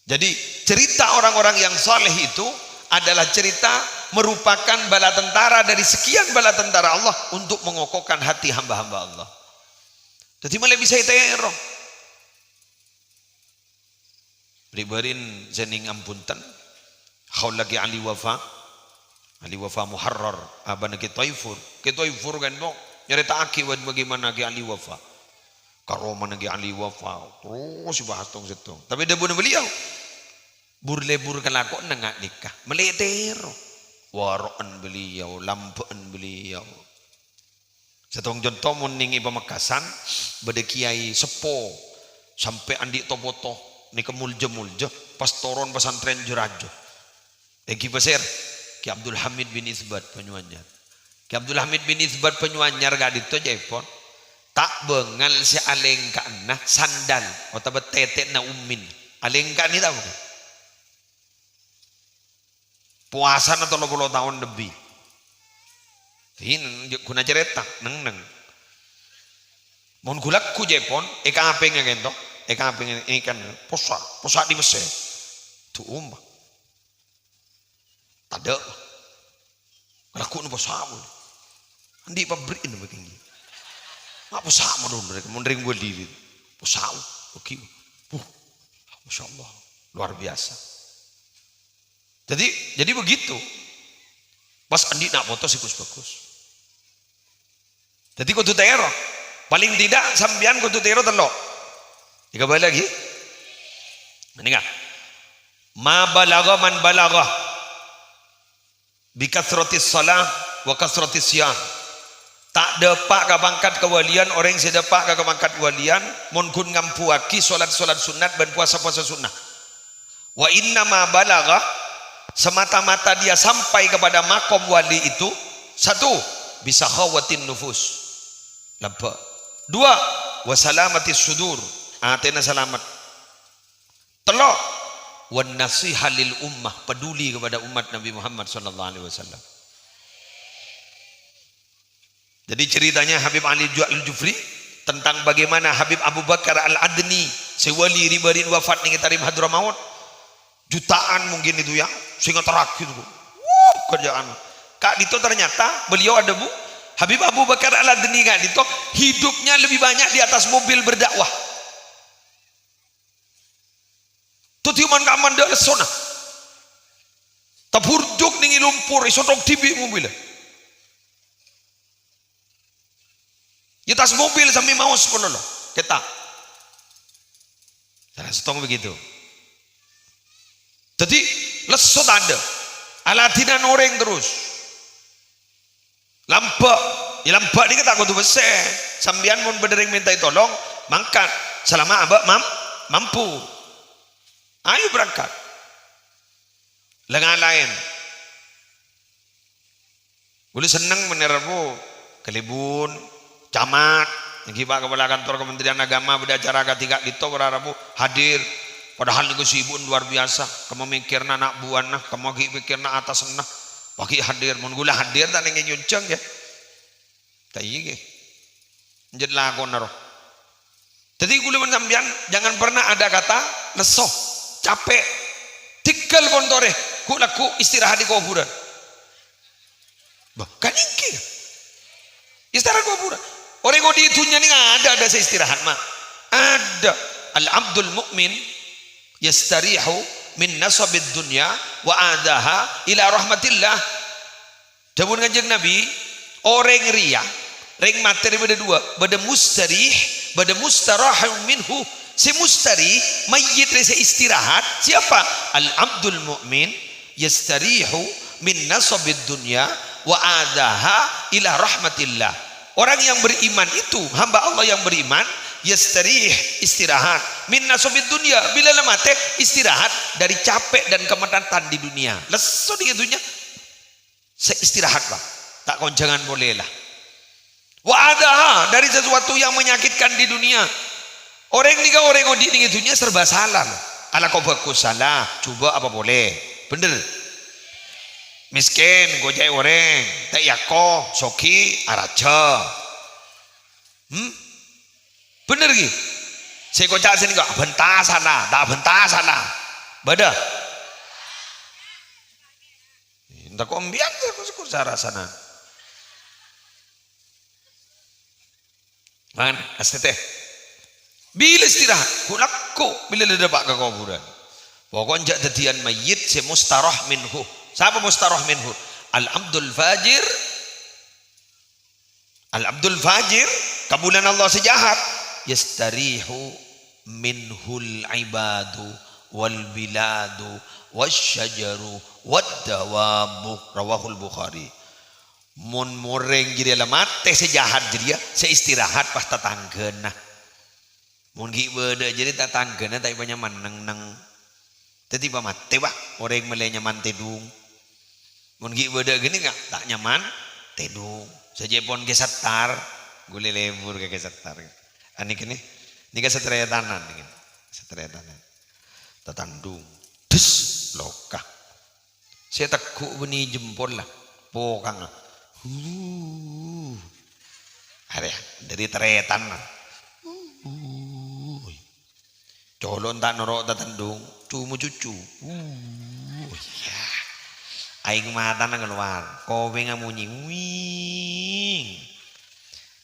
Jadi cerita orang-orang yang saleh itu adalah cerita merupakan bala tentara dari sekian bala tentara Allah untuk mengokohkan hati hamba-hamba Allah. Jadi mulai bisa iterong. Ribarin zening ampunten haul lagi Ali Wafa Muharrar abana ke Taifur kan no nyeritaake bagaimana ke Ali Wafa karoma nagi Ali Wafa terus bahas tong setong tapi debu beliau burlebur kelakon nengak nikah meletero waroan beliau lampuan beliau setong contoh muning Pamekasan bade kiai sepo sampai andi toboto ni kemulja pas toron pesantren Jerajo Eki Pasir Ki Abdul Hamid bin Isbat Penyuanyar Ki Abdul Hamid bin Isbat Penyuanyar gak dito jepon tak bengal si alengka nah sandal atau betetek na umin alengka ni tahu kan puasa na 30 tahun lebih ini kuna cerita neng mon gulak ku jepon eka apa yang gento eka apa yang ikan posa di Mesir tu ada laku nu posa andi pabrik nu begini apa sama dong mereka mendering gue diri posau oke Masya Allah luar biasa jadi begitu pas andi nak foto sikus bagus jadi kudu tero paling tidak sambian kudu tero telok tiga balik lagi meninggal ma balagha man balagha bi kathratis salah wa kathratis siyam tak depak ke pangkat kewalian orang yang sedepak ke pangkat walian mun kun ngampuaki solat sunat dan puasa sunnah wa inna ma balagha semata-mata dia sampai kepada makom wali itu satu bisa khawatin nufus lampa dua wasalamatis sudur atena selamat telok wan nasiha lil ummah peduli kepada umat Nabi Muhammad sallallahu alaihi wasallam. Jadi ceritanya Habib Ali Al-Jufri tentang bagaimana Habib Abu Bakar Al-Adni sewali ribarin wafat ning tarim Hadramaut jutaan mungkin itu ya sehingga terakhir kerjaan Kak Dito ternyata beliau ada bu Habib Abu Bakar Al-Adni Kak Dito hidupnya lebih banyak di atas mobil berdakwah tutiuman kaman dak lesona taburjuk ning lumpur isodok tibi mobil di atas mobil sambil maus pun loh kita setong begitu jadi lesot ada alatinan orang terus lampak ini kita kudu besar sambian mun berdering minta tolong mangkat selama abak mampu Ayo berangkat. Lengan lain. Boleh senang menerbu kelibun, camat, ngiba kepala kantor Kementerian Agama pada acara ketiga dito berarabu hadir. Padahal niku sibuk luar biasa. Kamu mikirna anak buana, kamu mikirna atas nah. Pagi hadir, mun gula hadir tak nengen yunceng ya. Tak iya. Jadi lakon naro. Jadi gula sampean jangan pernah ada kata lesoh, capek, tikal bontore, ku laku istirahat di kuburan. Bahkan iki. Istirahat kuburan. Orang kau ditunya ni ada istirahat mah. Ada. Al-abdul mu'min yastarihu min nasabid dunya wa adaha ila rahmatillah. Dawuh Kanjeng Nabi, orang ria, reng materi beda dua, beda mustarih, beda mustarahun minhu. Si mustarih mayyit rese istirahat, siapa? Al-abdul mu'min yastarihu min nasabid dunya wa adaha ila rahmatillah. Orang yang beriman itu, hamba Allah yang beriman, yastarih, istirahat, min nasabid dunia, bila lemate istirahat dari capek dan kemenatan di dunia. Lesu di dunia, saya istirahat bang, tak konjangan boleh lah. Wa adaha, dari sesuatu yang menyakitkan di dunia. Orang ni kau orang di dunia serba salah. Ala kau bagus salah, coba apa boleh, bener. Miskin gojek orang, tak yako, soki, araja. Bener ki? Saya kocak sini kok, bentar sana, tak bentar sana. Beda. Entah kok ambiak aku syukur cara sana. Man, asteteh. Bila istirahat, kulakku bila ada pak ke kuburan. Pokoknya jadian mayit si mustarah minhu. Siapa mustarah minhu? Al-abdul fajir. Al-abdul fajir, kabulan Allah sejahat. Yastarihu minhul ibadu wal biladu wasyajaru waddawabu. Rawahul Bukhari. Mun moreng jadi alamat teh sejahat jadi ya, seistirahat pas tatanggena. Mun gi beda jadi tatanggena tapi banyak maneng-neng. Tadi mate bah orang meleh nyaman tedung. Mun gi beda gini enggak tak nyaman tedung. Saja pon ke setar, gule lebur ke setar. Ani kene nika setraya tanan nih. Setraya tanan. Tatandung. Des loka. Saya tekuk beni jempol lah. Pokang. Ada dari teretan. Colon tak norok tatandung. Cumu cucu. Aing mata nang keluar, kowe ngamunyi wing.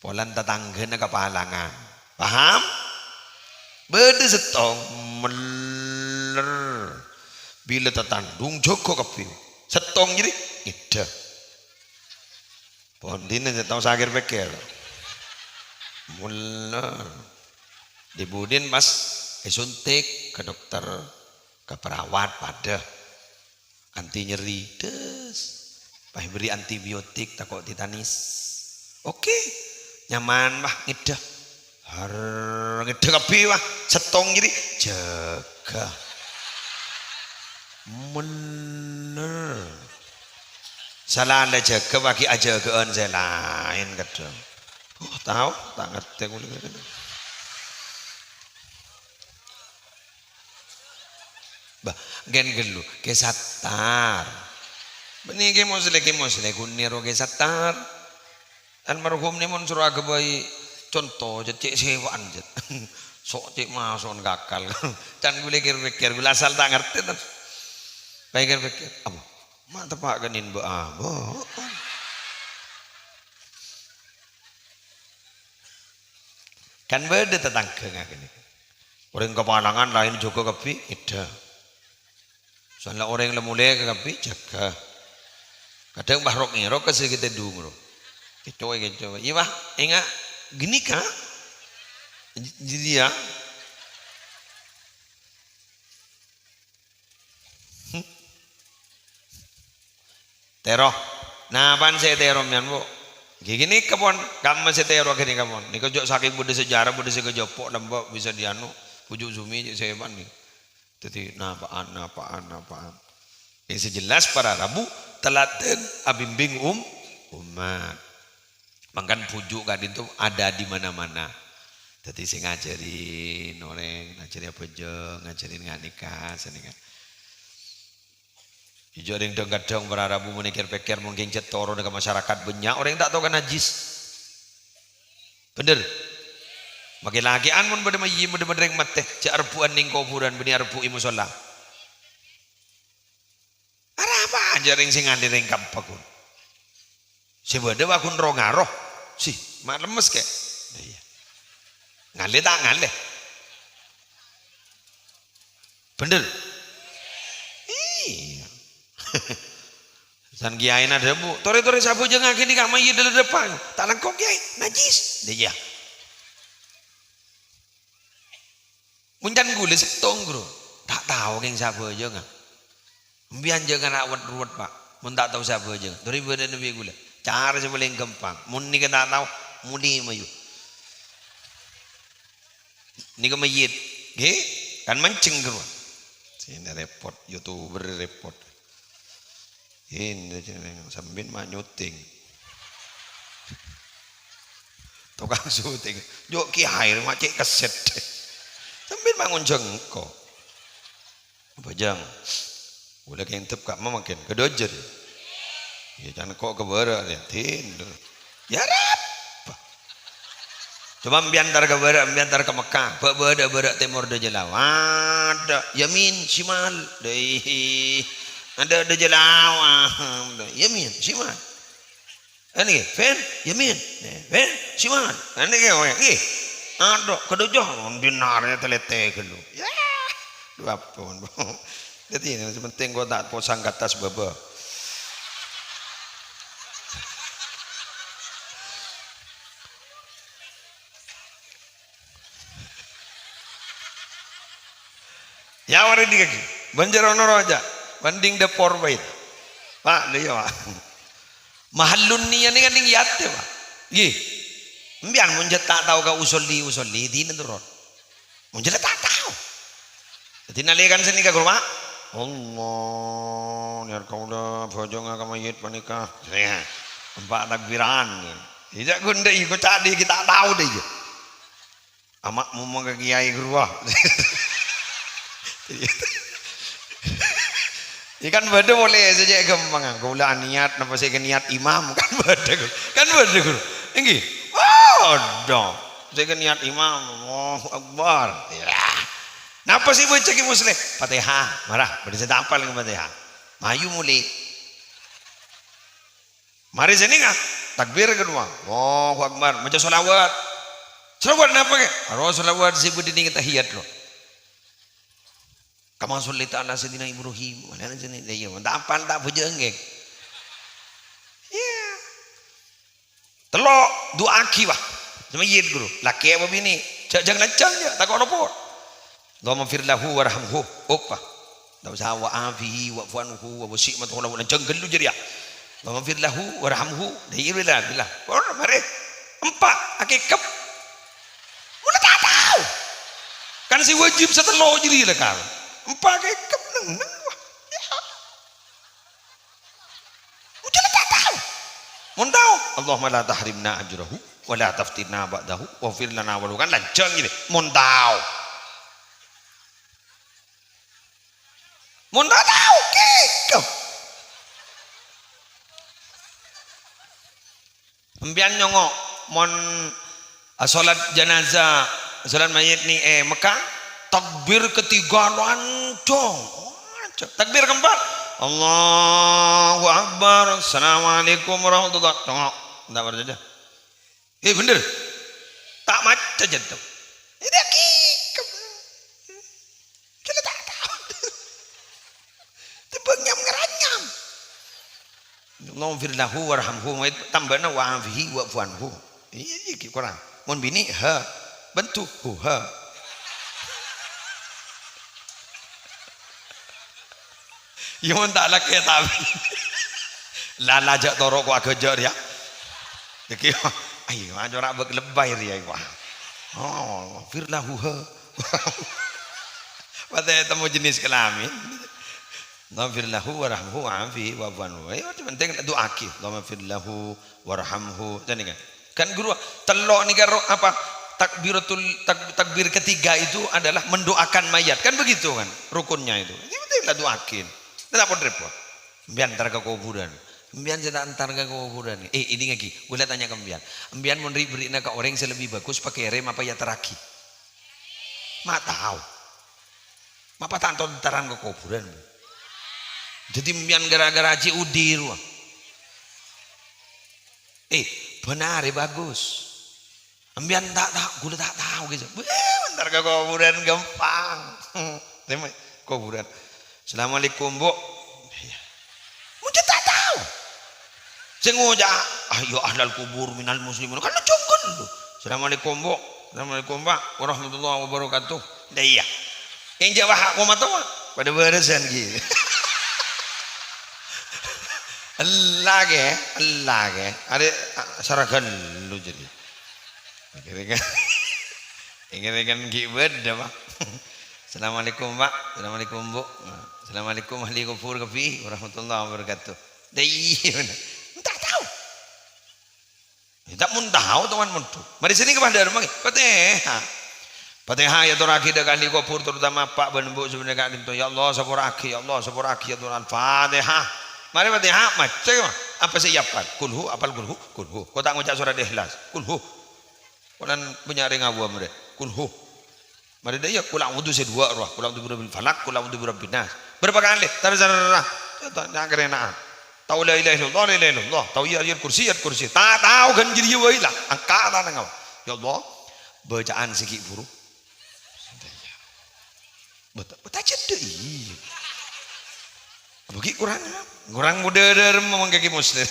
Polan tetangga kepalangan. Paham? Beda setong meler. Bila tetandung joko kepi. Setong jadi ida. Pondine setong sakit pikir. Meler. Dibudin pas suntik ke dokter, ke perawat pada. Anti nyeri des, pak beri antibiotik takut titanis. Oke, nyaman mah ngedah, ngedah kapi mah setong jadi jaga, bener. Salah anda jaga bagi aja kean saya lain kadang. Oh tahu, tak ngerti kulit. Bah, gen gelu kesatar. Benih ke mosle kuniro kesatar. Almarhum ni mon suruh agabai contoh cek sewaan jet. Sok cek mason gakal. Can gue pikir gue asal tak ngerti kan. Pikir apa? Mak tepak ganin bu abo. Kan beda tetangga ngakini. Orang kepalangan lain juga kepi ida. Soalnya orang yang mulai ke kapi jaga. Kadang bahrok ngero kasih kita dungro. Kecoy. Iya bah, enggak gini kah? Jadi ya. Tero. Nah, pan saya tero mian bu. Gini kapon, kamu saya tero gini kapon. Niko jok saking bude sejarah bude sekejopok lembok bisa dianu. Pujuk sumi saya pan nih. Jadi napaan. Yang sejelas para Rabu telaten abimbing umat. Mangkan pujuk kan itu ada di mana-mana. Jadi saya ngajarin orang, ngajarin apa aja, ngajarin nganika, seningan. Ijo ring kadang para Rabu menikir-pikir mungkin cetoro dengan masyarakat banyak orang tak tahu kan najis. Bener. Makin lagi pun pada mayi pada ring mate, cak arpuan ning kuburan beni arpu i musala. Ara apa aja ring sing ngandi ring kampakun. Sebada wakun rongaroh. Si, mak lemes kek. Iya. Ngalih tak ngalih. Bener. Iya. San kiai ada bu, tore sabu jangan gini kak mayi dari depan, tak langkau kiai najis, dia. Muncan gule setong bro, tak tahu yang sabu aja nggak. Biar jangan awet ruwet pak, mun tak tahu sabu aja. Dari badan nabi gule, cara sebelum gampang. Mun ni kita tak tahu, muni mayu. Ni ke mayit, kan mancing bro. Sini repot, youtuber repot. Ini sambil mah nyuting tukang syuting jok kiai macet keset sambil bangun jengko bajang udah kentep kak mah makin kedojer ya jangan kok kebara liatin ya rap coba biantar ke barat biantar ke Mekah barat timur de jelawat yamin shimal deh ada jelawa yamin siman ini fen yamin fen siman ini kayak ada kedojoh binarnya telete kelu ya dua pun jadi ini penting gua tak posang kata sebab ya wari di kaki banjarono roja banding depor bait pak dia pak mahallun niya ni kan ning yatte pak nggih mbian mun tak tahu ka usolli di nendron mun tak tahu dadi nalikan seni ka rumah Allah niar kaula bojo ngamayit panika ya empat takbiran tidak gunda iko cadi kita tahu deh amak mau ke kiai gerwah ikan bade boleh saja gampang gula niat napa saya niat imam kan bade guru enggih dong saya niat imam Allahu akbar ya napa sih baca ki muslim Fatihah marah bade saya apal dengan Fatihah mayu mulai mari sini enggak takbir kedua Allahu akbar baca selawat napa ke aro selawat si budi ning tahiyat lo kama sholita ala sayyidina Ibrahim mana jenis dia tak apal tak bujengeng ya telok dua aki wah sama yid guru laki apa bini jangan lancang je tak kau apa Allahumma fir lahu warhamhu apa tak usah wa afihi wa fuanhu wa wasikmatuhu lahu lancang gelu je dia Allahumma fir lahu warhamhu dia bila mari empat akikap mula tak tahu kan si wajib setelok jadi lah kan pakai kemenang wah ya udah tak tahu mun tahu Allahumma la tahrimna ajrahu wa la taftinna ba'dahu wa fir lana wa kan lancang ini mun tahu mun tak tahu kekep embian nyongok mon salat jenazah salat mayit ni Mekah takbir ketiga lancong takbir keempat Allahu akbar assalamualaikum warahmatullahi wabarakatuh tak berjaya bener tak macam jatuh ini hakikam kita tak tahu tiba nyam ngeranyam Allahumma fir lahu warhamhu tambahna wa afihi wa fuanhu iya kurang mun bini ha bentuk ha yang tak nak kaya tapi lala jak torok ku agejar ya iki ayo aja ora lebay ya iku oh firlahu ha Pada temu jenis kelamin. Nafir lahu warhamhu wa'afi wa'fu'anhu. Ya penting doa ki. Nafir lahu warhamhu. Dan kan. Kan guru telok ni kan apa? Takbir ketiga itu adalah mendoakan mayat. Kan begitu kan rukunnya itu. Ini pentinglah doakin. Tidak pun repot. Mbian antar ke kuburan. Mbian saya antar ke kuburan. Ini lagi. Gue tanya ke Mbian. Mbian mau beri ke orang yang lebih bagus pakai rem apa ya teraki? Mak tahu. Mak tak antaran ke kuburan. Jadi mbian gara-gara haji udir. Benar bagus. Mbian tak tahu, gue tak tahu gitu. Bentar ke kuburan gampang. Kuburan. Assalamualaikum bu. Mungkin tak tahu. Sengoja. Ayo ahlal kubur minal muslimin. Kan congkon lu. Assalamualaikum bu. Assalamualaikum pak. Warahmatullahi wabarakatuh. Dah iya. Yang jawab hak mau tahu pada barisan gitu. Allah ke ada sarakan lu jadi ingin gibet dah pak. Assalamualaikum pak. Assalamualaikum bu. Assalamualaikum ahli kubur kafi warahmatullahi wabarakatuh. Dai tak tahu. Tak mun tahu teman mutu. Mari sini kepada rumah. Fatihah ya turaki dah ahli kubur terutama pak dan bu sebenarnya kan itu ya Allah saburaki ya Allah saburaki ya Tuhan. Fatihah. Mari Fatihah macam apa sih yapal? Kulhu apal kulhu? Kulhu. Kau tak ngucap surat Ikhlas. Kulhu. Konan punya ring abu mereka. Kulhu. Mari dia kulang wudu sedua roh. Kulang wudu bil falak, kulang wudu bil nas. Berapa kali? Tarjana. Tak kerana. Tahu la ilaha illallah, la ilaha illallah. Tahu ya kursi. Tak tahu kan jadi wailah. Angkatan engkau. Ya Allah, bacaan sikit buruk. Betul cedek. Bagi kurang mudah mengkaki muslim.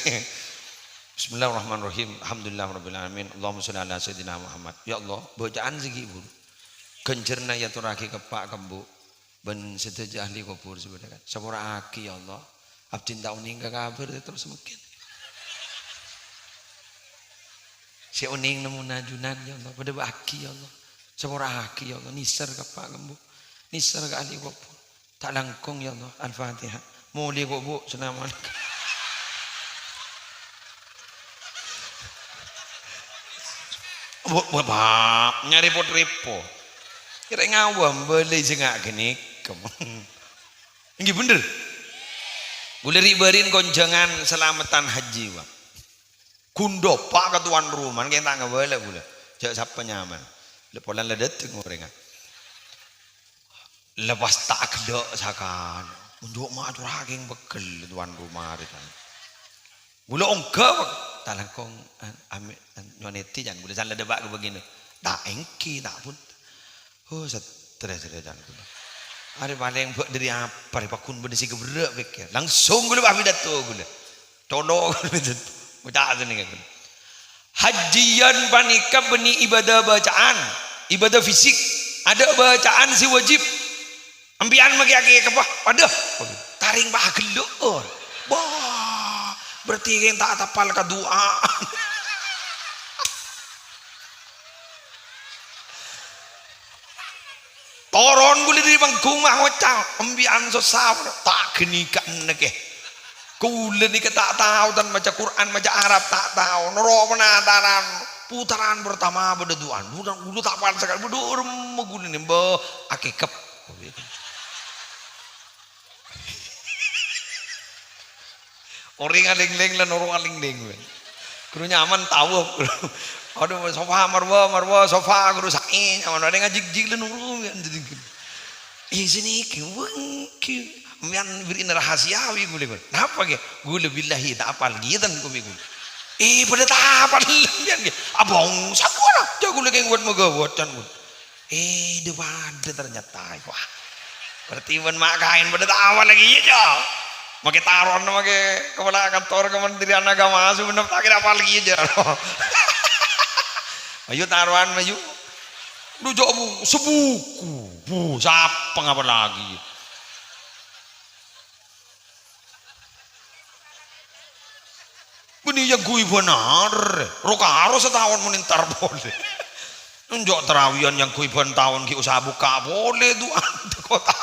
Bismillahirrahmanirrahim. Alhamdulillahirabbil alamin. Allahumma shalli ala sayyidina Muhammad. Ya Allah, bacaan segi bu. Kencerna ya turaki kepak kembu. Ben setuju ahli kubur sebenarnya. Sapura aki ya Allah. Abdin tak uning ke kabar terus semakin. Si uning nemu najunan ya Allah. Pada aki ya Allah. Sapura aki ya Allah. Nisar kepak kembu. Nisar ke ahli kubur. Tak langkung ya Allah. Al-Fatihah. Muli kok bu, assalamualaikum. Bapak nyari pot-repot. Kira ngawam beli jengak gini. Ini bener. Gula ribarin konjangan selamatan haji bang. Kundo pak ketuan rumah kita nggak boleh gula. Jangan siapa nyaman. Lepolan ledet ngorengan. Lepas tak kedok sakan. Untuk mak tu raking bekel tuan rumah itu. Gula ongkau tak langkong ambil nyoneti jangan gula jangan debak ke begini. Tak engki tak pun. Oh stres jangan gula. Ada paling buat dari apa? Pakun berdesi keberak pikir. Langsung gula babi datuk gula. Tolong gula. Mudah tu ni gula. Hajian panika beni ibadah bacaan, ibadah fisik. Ada bacaan si wajib. Ambian magi-agi ke bawah. Waduh. Taring bah geluk. Wah. Berarti yang tak tapal ke doa. Toron guli di bangkung mah ngocang. Ambian sosau. Tak genikan neke. Kulen ni tak tahu dan baca Quran, baca Arab tak tahu. Noro penataran. Putaran pertama berdoa. Dulu tak paham sekali. Berdoa megulin ni. Akikep. Orang aling-ling lan orang aling-ling. Guru nyaman tahu. Aduh sofa marwa sofa guru sain nyaman ada ngajig-jig lan urung jadi. Sini ki mian birin rahasiawi gule. Napa ge? Gule billahi tak apal gitan ko mi gule. Pada tak apal mian ge. Abong sakura. Ja gule keng buat megawat can gule. Depan ternyata. Wah. Berarti ban mak kain pada tak awal lagi ya. Makai taruhan makai kepala kantor Kementerian Agama sebenarnya tak kira apa lagi aja. Ayo taruhan maju. Lu jauh sebuku. Siapa ngapa lagi? Ini yang gue benar. Roka harus setahun menintar boleh. Njok terawihan yang kuiban tahun ki usaha buka boleh tuan kota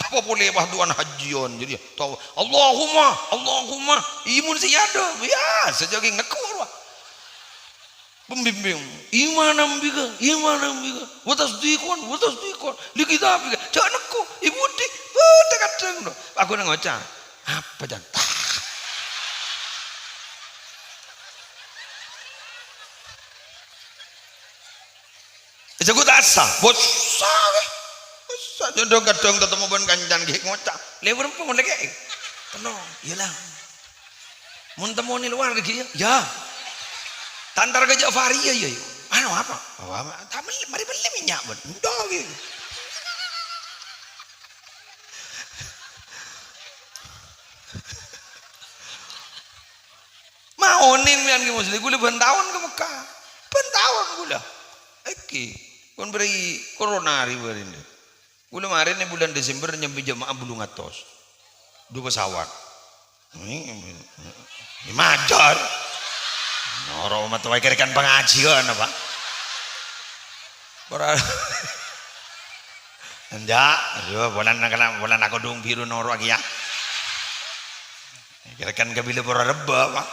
apa boleh bah tuan hajian jadi tahu Allahumma imun siyado ya sejagi ngekur wah pembimbing iman ambiga watas dikon di kita ambiga jangan aku ibu di kadang aku nang ngaca apa jangan Jago asa, bos sah. Jodoh kadang ketemu ban kancan gek ngocak. Lewer pun lagi. Tenang, iyalah. Mun temoni luar lagi ya. Tantar ke Jafari ya. Anu apa? Tapi mari beli minyak ban. Udah gitu. Mau nih yang ki muslim gula tahun ke Mekah. Tahun gula. Eki. Kon beri corona hari ini. Gula kemarin bulan Desember nyampe jamaah bulu ngatos. 2 pesawat. Ini majar. Noro matu wae kerekan pengajian apa? Ora. Enggak, yo bulan aku dong biru noro lagi ya. Kerekan kabile pora reba, Pak.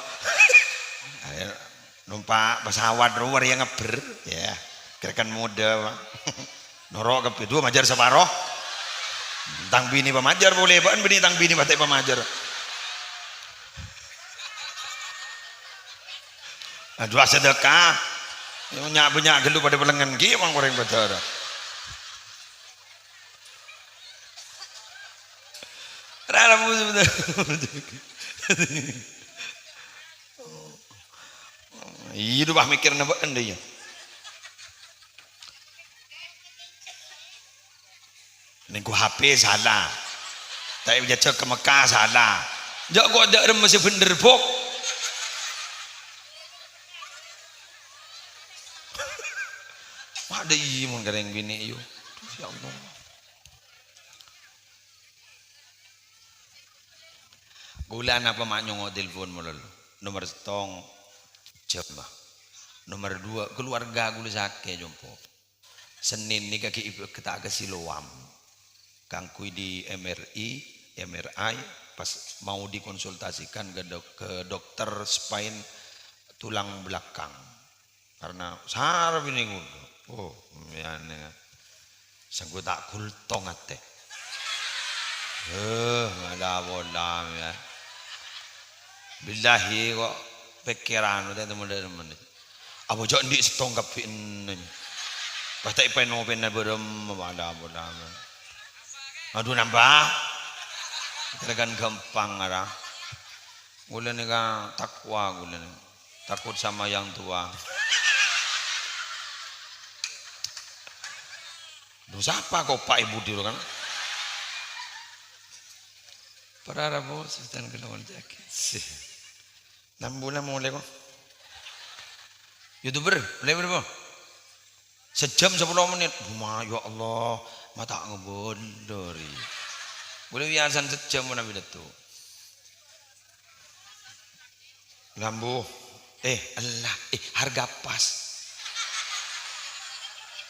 Numpak pesawat luar yang ngeber ya. Gerakan muda Pak. Norok ke dua majar separoh tang bini pemajar boleh Pak bini tang bini batik pemajar dua sedekah banyak gelu pada pelengan ki emang goreng bajar rara betul hidup ah mikir napa endenya Nengku HP salah, tapi jatuh ke Mekah salah. Jak kok ada masih bener bok. Ada imun gareng bini yo. Ya Allah. Gula apa mak nyongo telepon mulul. Nomor setong coba. Nomor 2 keluarga gula sake jompo. Senin nih kaki ibu kita ke Siloam. Kangkui di MRI pas mau dikonsultasikan ke dokter spine tulang belakang karena sarap ini oh ya sanggup tak kultong ate ada bola ya billahi kok pikiran udah teman-teman apa jauh di setong kapin pasti penopen berem ada bola aduh nambah kan gampang arah gula nih kan takwa gula nih takut sama yang tua duh siapa kok Pak Ibu dulu kan para rabo sultan kelawan jakit sih 6 bulan mulai kok YouTuber mulai berapa sejam 10 menit ya Allah mata ngebondori boleh biasan sejam mana beda tuh lambu Allah harga pas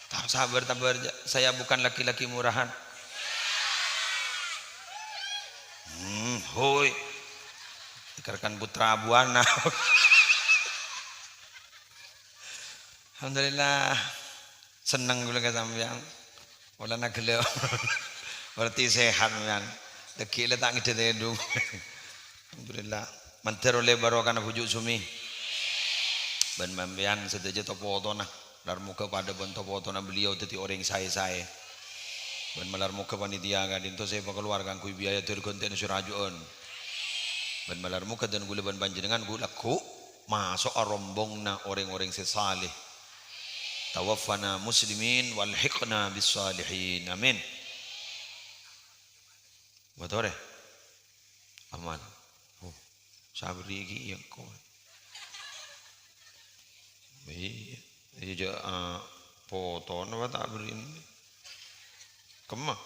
tak sabar saya bukan laki-laki murahan hoi ikarkan putra buana alhamdulillah senang gula ke sampean wala nagelo berarti sehat man deki le tak ngide tedu alhamdulillah manter oleh barokah bujuk sumi ban mambean sedaja topotona lar muka pada bon topotona beliau teti orang saya ban malar muka panitia gadin to saya keluarga ku biaya tur konten surajuan ban malar muka dan gula ban panjenengan gula ku masuk rombongna orang-orang sesaleh tawaffana muslimin walhiqna bisalihin amin betul aman sabri iki yang kau iya foto apa tak beri kemah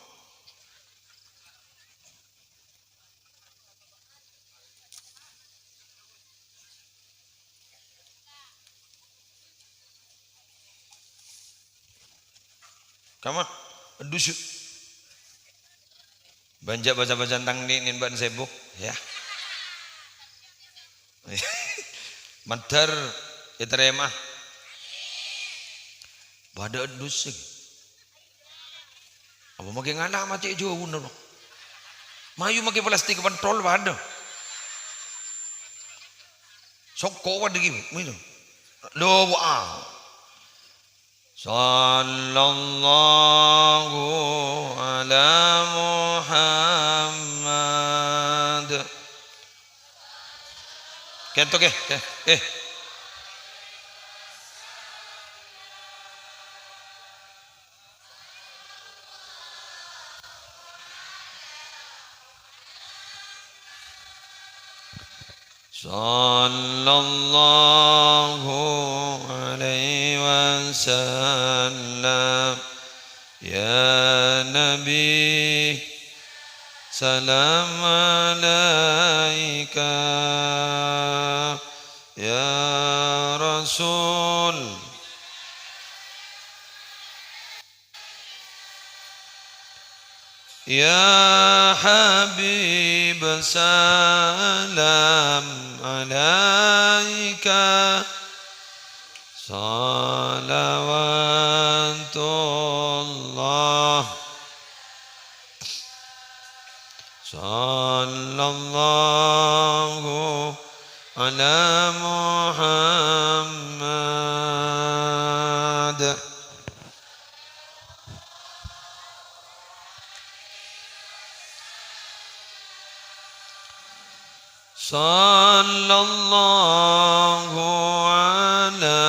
Kama dusuk. Banjak baca-baca tentang nin ban sibuk ya. Madar iterema. Pada dusuk. Apa makin anak mati jauh bener. Mayu makin plastik pentol pada. Sokko pada gini, minum. Doa. Sallallahu ala Muhammad. Kentok Sallallahu alaihi wasallam ya Nabi salam alaika ya Rasul ya Habib salam alaika salawatullah sallallahu ala Muhammad. Sallallahu ala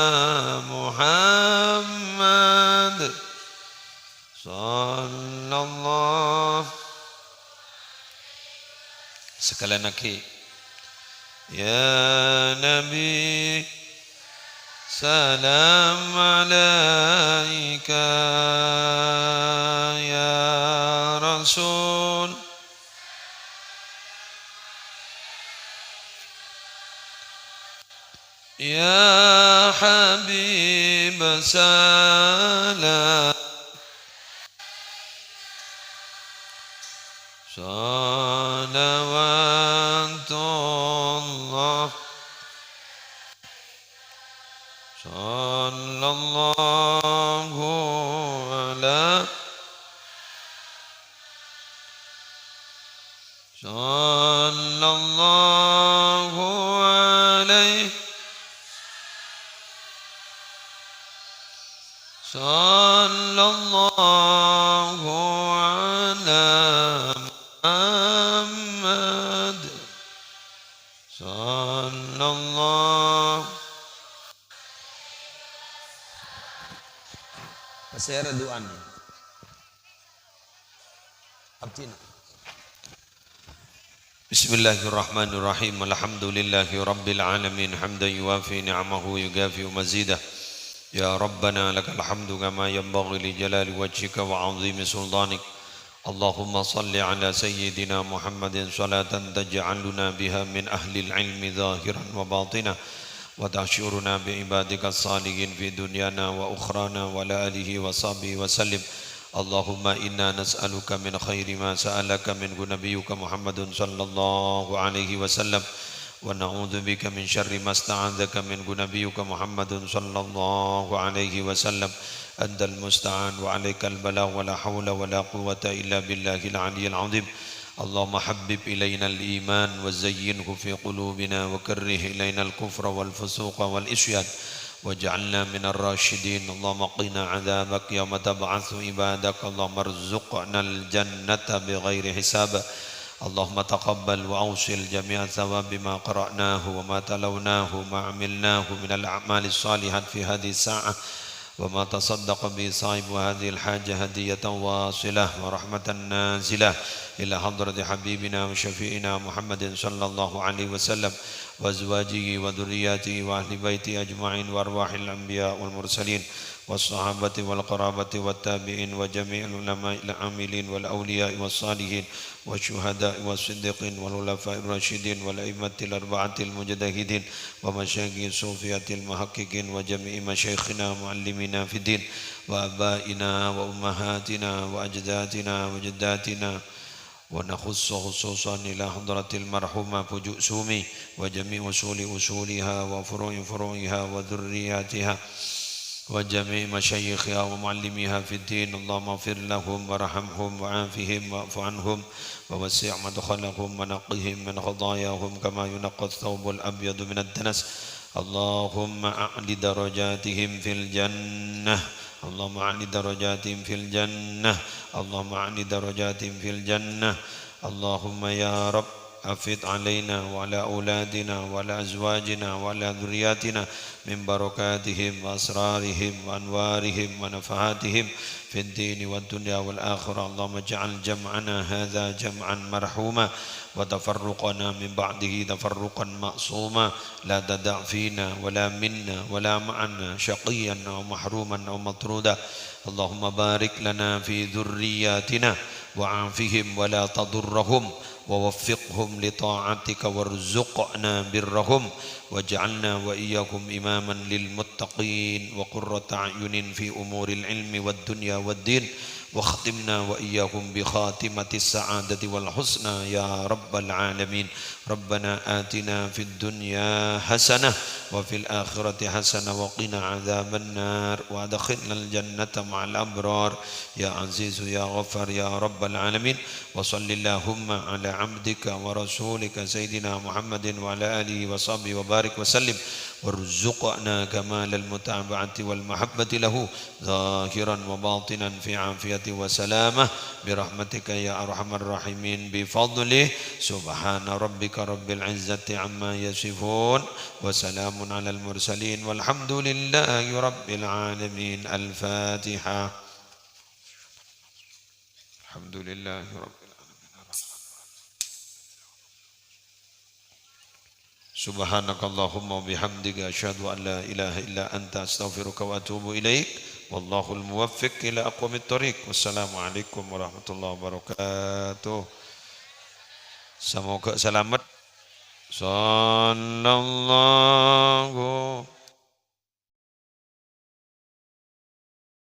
Muhammad. Sallallahu. Sekalian lagi. Ya Nabi salam alaika ya Rasul ya Habib salam salawatullah sallallahu ala sallallahu alaihi sallallahu ala Muhammad sallallahu. Pasera doan abtina. Bismillahirrahmanirrahim. Alhamdulillahi rabbil alamin hamdan yuwafi ni'amahu yugafi mazidah. Ya Rabbana lakal hamdu kama yanbaghi li jalali wajhika wa 'azimi sultanik. Allahumma salli ala sayyidina Muhammadin salatan taj'aluna biha min ahli al-ilmi zahiran wa batina wa tahsyuruna bi ibadika as-salihin fi dunyana wa ukhrana wa ala alihi wa sahbihi wa sallim. Allahumma inna nas'aluka min khairi ma sa'alaka min nabiyyuka Muhammadun sallallahu alaihi wasallam wa na'udzu bika min syarri ma sta'adzaka min nabiyyuka Muhammadun sallallahu alaihi wasallam. Antal musta'an wa 'alaikal balagh wa la haula wa la quwwata illa billahil 'aliyyil 'azim. Allahumma habbib ilaina al-iman wa zayyinhu fi qulubina wa karrih ilaina al-kufra wal fusuqa wal isyan waj'alna minar rasyidin. Allahumma qina 'adzabak yauma tab'atsu ibadak. Allahumma arzuqna al-jannata bighairi hisab. Allahumma taqabbal wa awsil jami'a thawabi ma qara'nahu wa ma talawnahu ma 'amilnahu min al-a'mali s-salihat fi hadhihi as-sa'ah wa ma tasaddaqa bi sahibi hadhihi al-haja hadiyatan wasilah wa rahmatan nazilah ila hadrati habibina wa syafi'ina Muhammadin sallallahu alaihi wasallam wa azwajihi wa dhurriyyatihi wa ahli baiti ajma'in wa arwahil anbiya wal mursalin والصحابة والقرابة والتابعين وجميع العلماء العاملين والأولياء والصالحين والشهداء والصديقين والخلفاء الراشدين والأئمة الأربعة المجتهدين ومشايخ الصوفية المحققين وجميع مشايخنا معلمينا في الدين وآبائنا وأمهاتنا وأجدادنا وجداتنا ونخص خصوصا إلى حضرة المرحومة فجوء سومي وجميع أصولها وفروع فروعها وذرياتها وجميع مشايخها ومعلميها في الدين اللهم اغفر لهم وارحمهم وعافهم واعف عنهم ووسع مدخلهم ونقهم من خطاياهم كما ينقى الثوب الأبيض من الدنس اللهم أعل درجاتهم في الجنة اللهم أعل درجاتهم في الجنة اللهم أعل درجاتهم في الجنة اللهم يا رب أفض علينا وعلى أولادنا وعلى أزواجنا وعلى ذرياتنا من بركاتهم وأسرارهم وأنوارهم ونفحاتهم في الدين والدنيا والآخرة اللهم اجعل جمعنا هذا جمعا مرحوما وتفرقنا من بعده تفرقا معصوما لا تدع فينا ولا منا ولا معنا شقيا أو محروما أو مطرودا اللهم بارك لنا في ذرياتنا وعافهم ولا تضرهم ووفقهم لطاعتك وارزقنا برهم واجعلنا وإياكم إماما للمتقين وقرة أعين في أمور العلم والدنيا والدين واختمنا وإياكم بخاتمة السعادة والحسنى يا رب العالمين ربنا آتنا في الدنيا حسنة وفي الآخرة حسنة وقنا عذاب النار وادخلنا الجنة مع الأبرار يا عزيز يا غفار يا رب العالمين وصل اللهم على عبدك ورسولك سيدنا محمد وعلى آله وصحبه وبارك وسلم وارزقنا كمال المتابعة والمحبة له ظاهرا وباطنا في عافية وسلامة برحمتك يا أرحم الراحمين بفضله سبحان ربك رب العزة عما يصفون وسلام على المرسلين والحمد لله رب العالمين الفاتحة الحمد لله رب سبحانك اللهم وبحمدك أشهد أن لا إله إلا أنت أستغفرك وأتوب إليك والله الموفق إلى أقوم الطريق والسلام عليكم ورحمة الله وبركاته. Semoga selamat. Sallallahu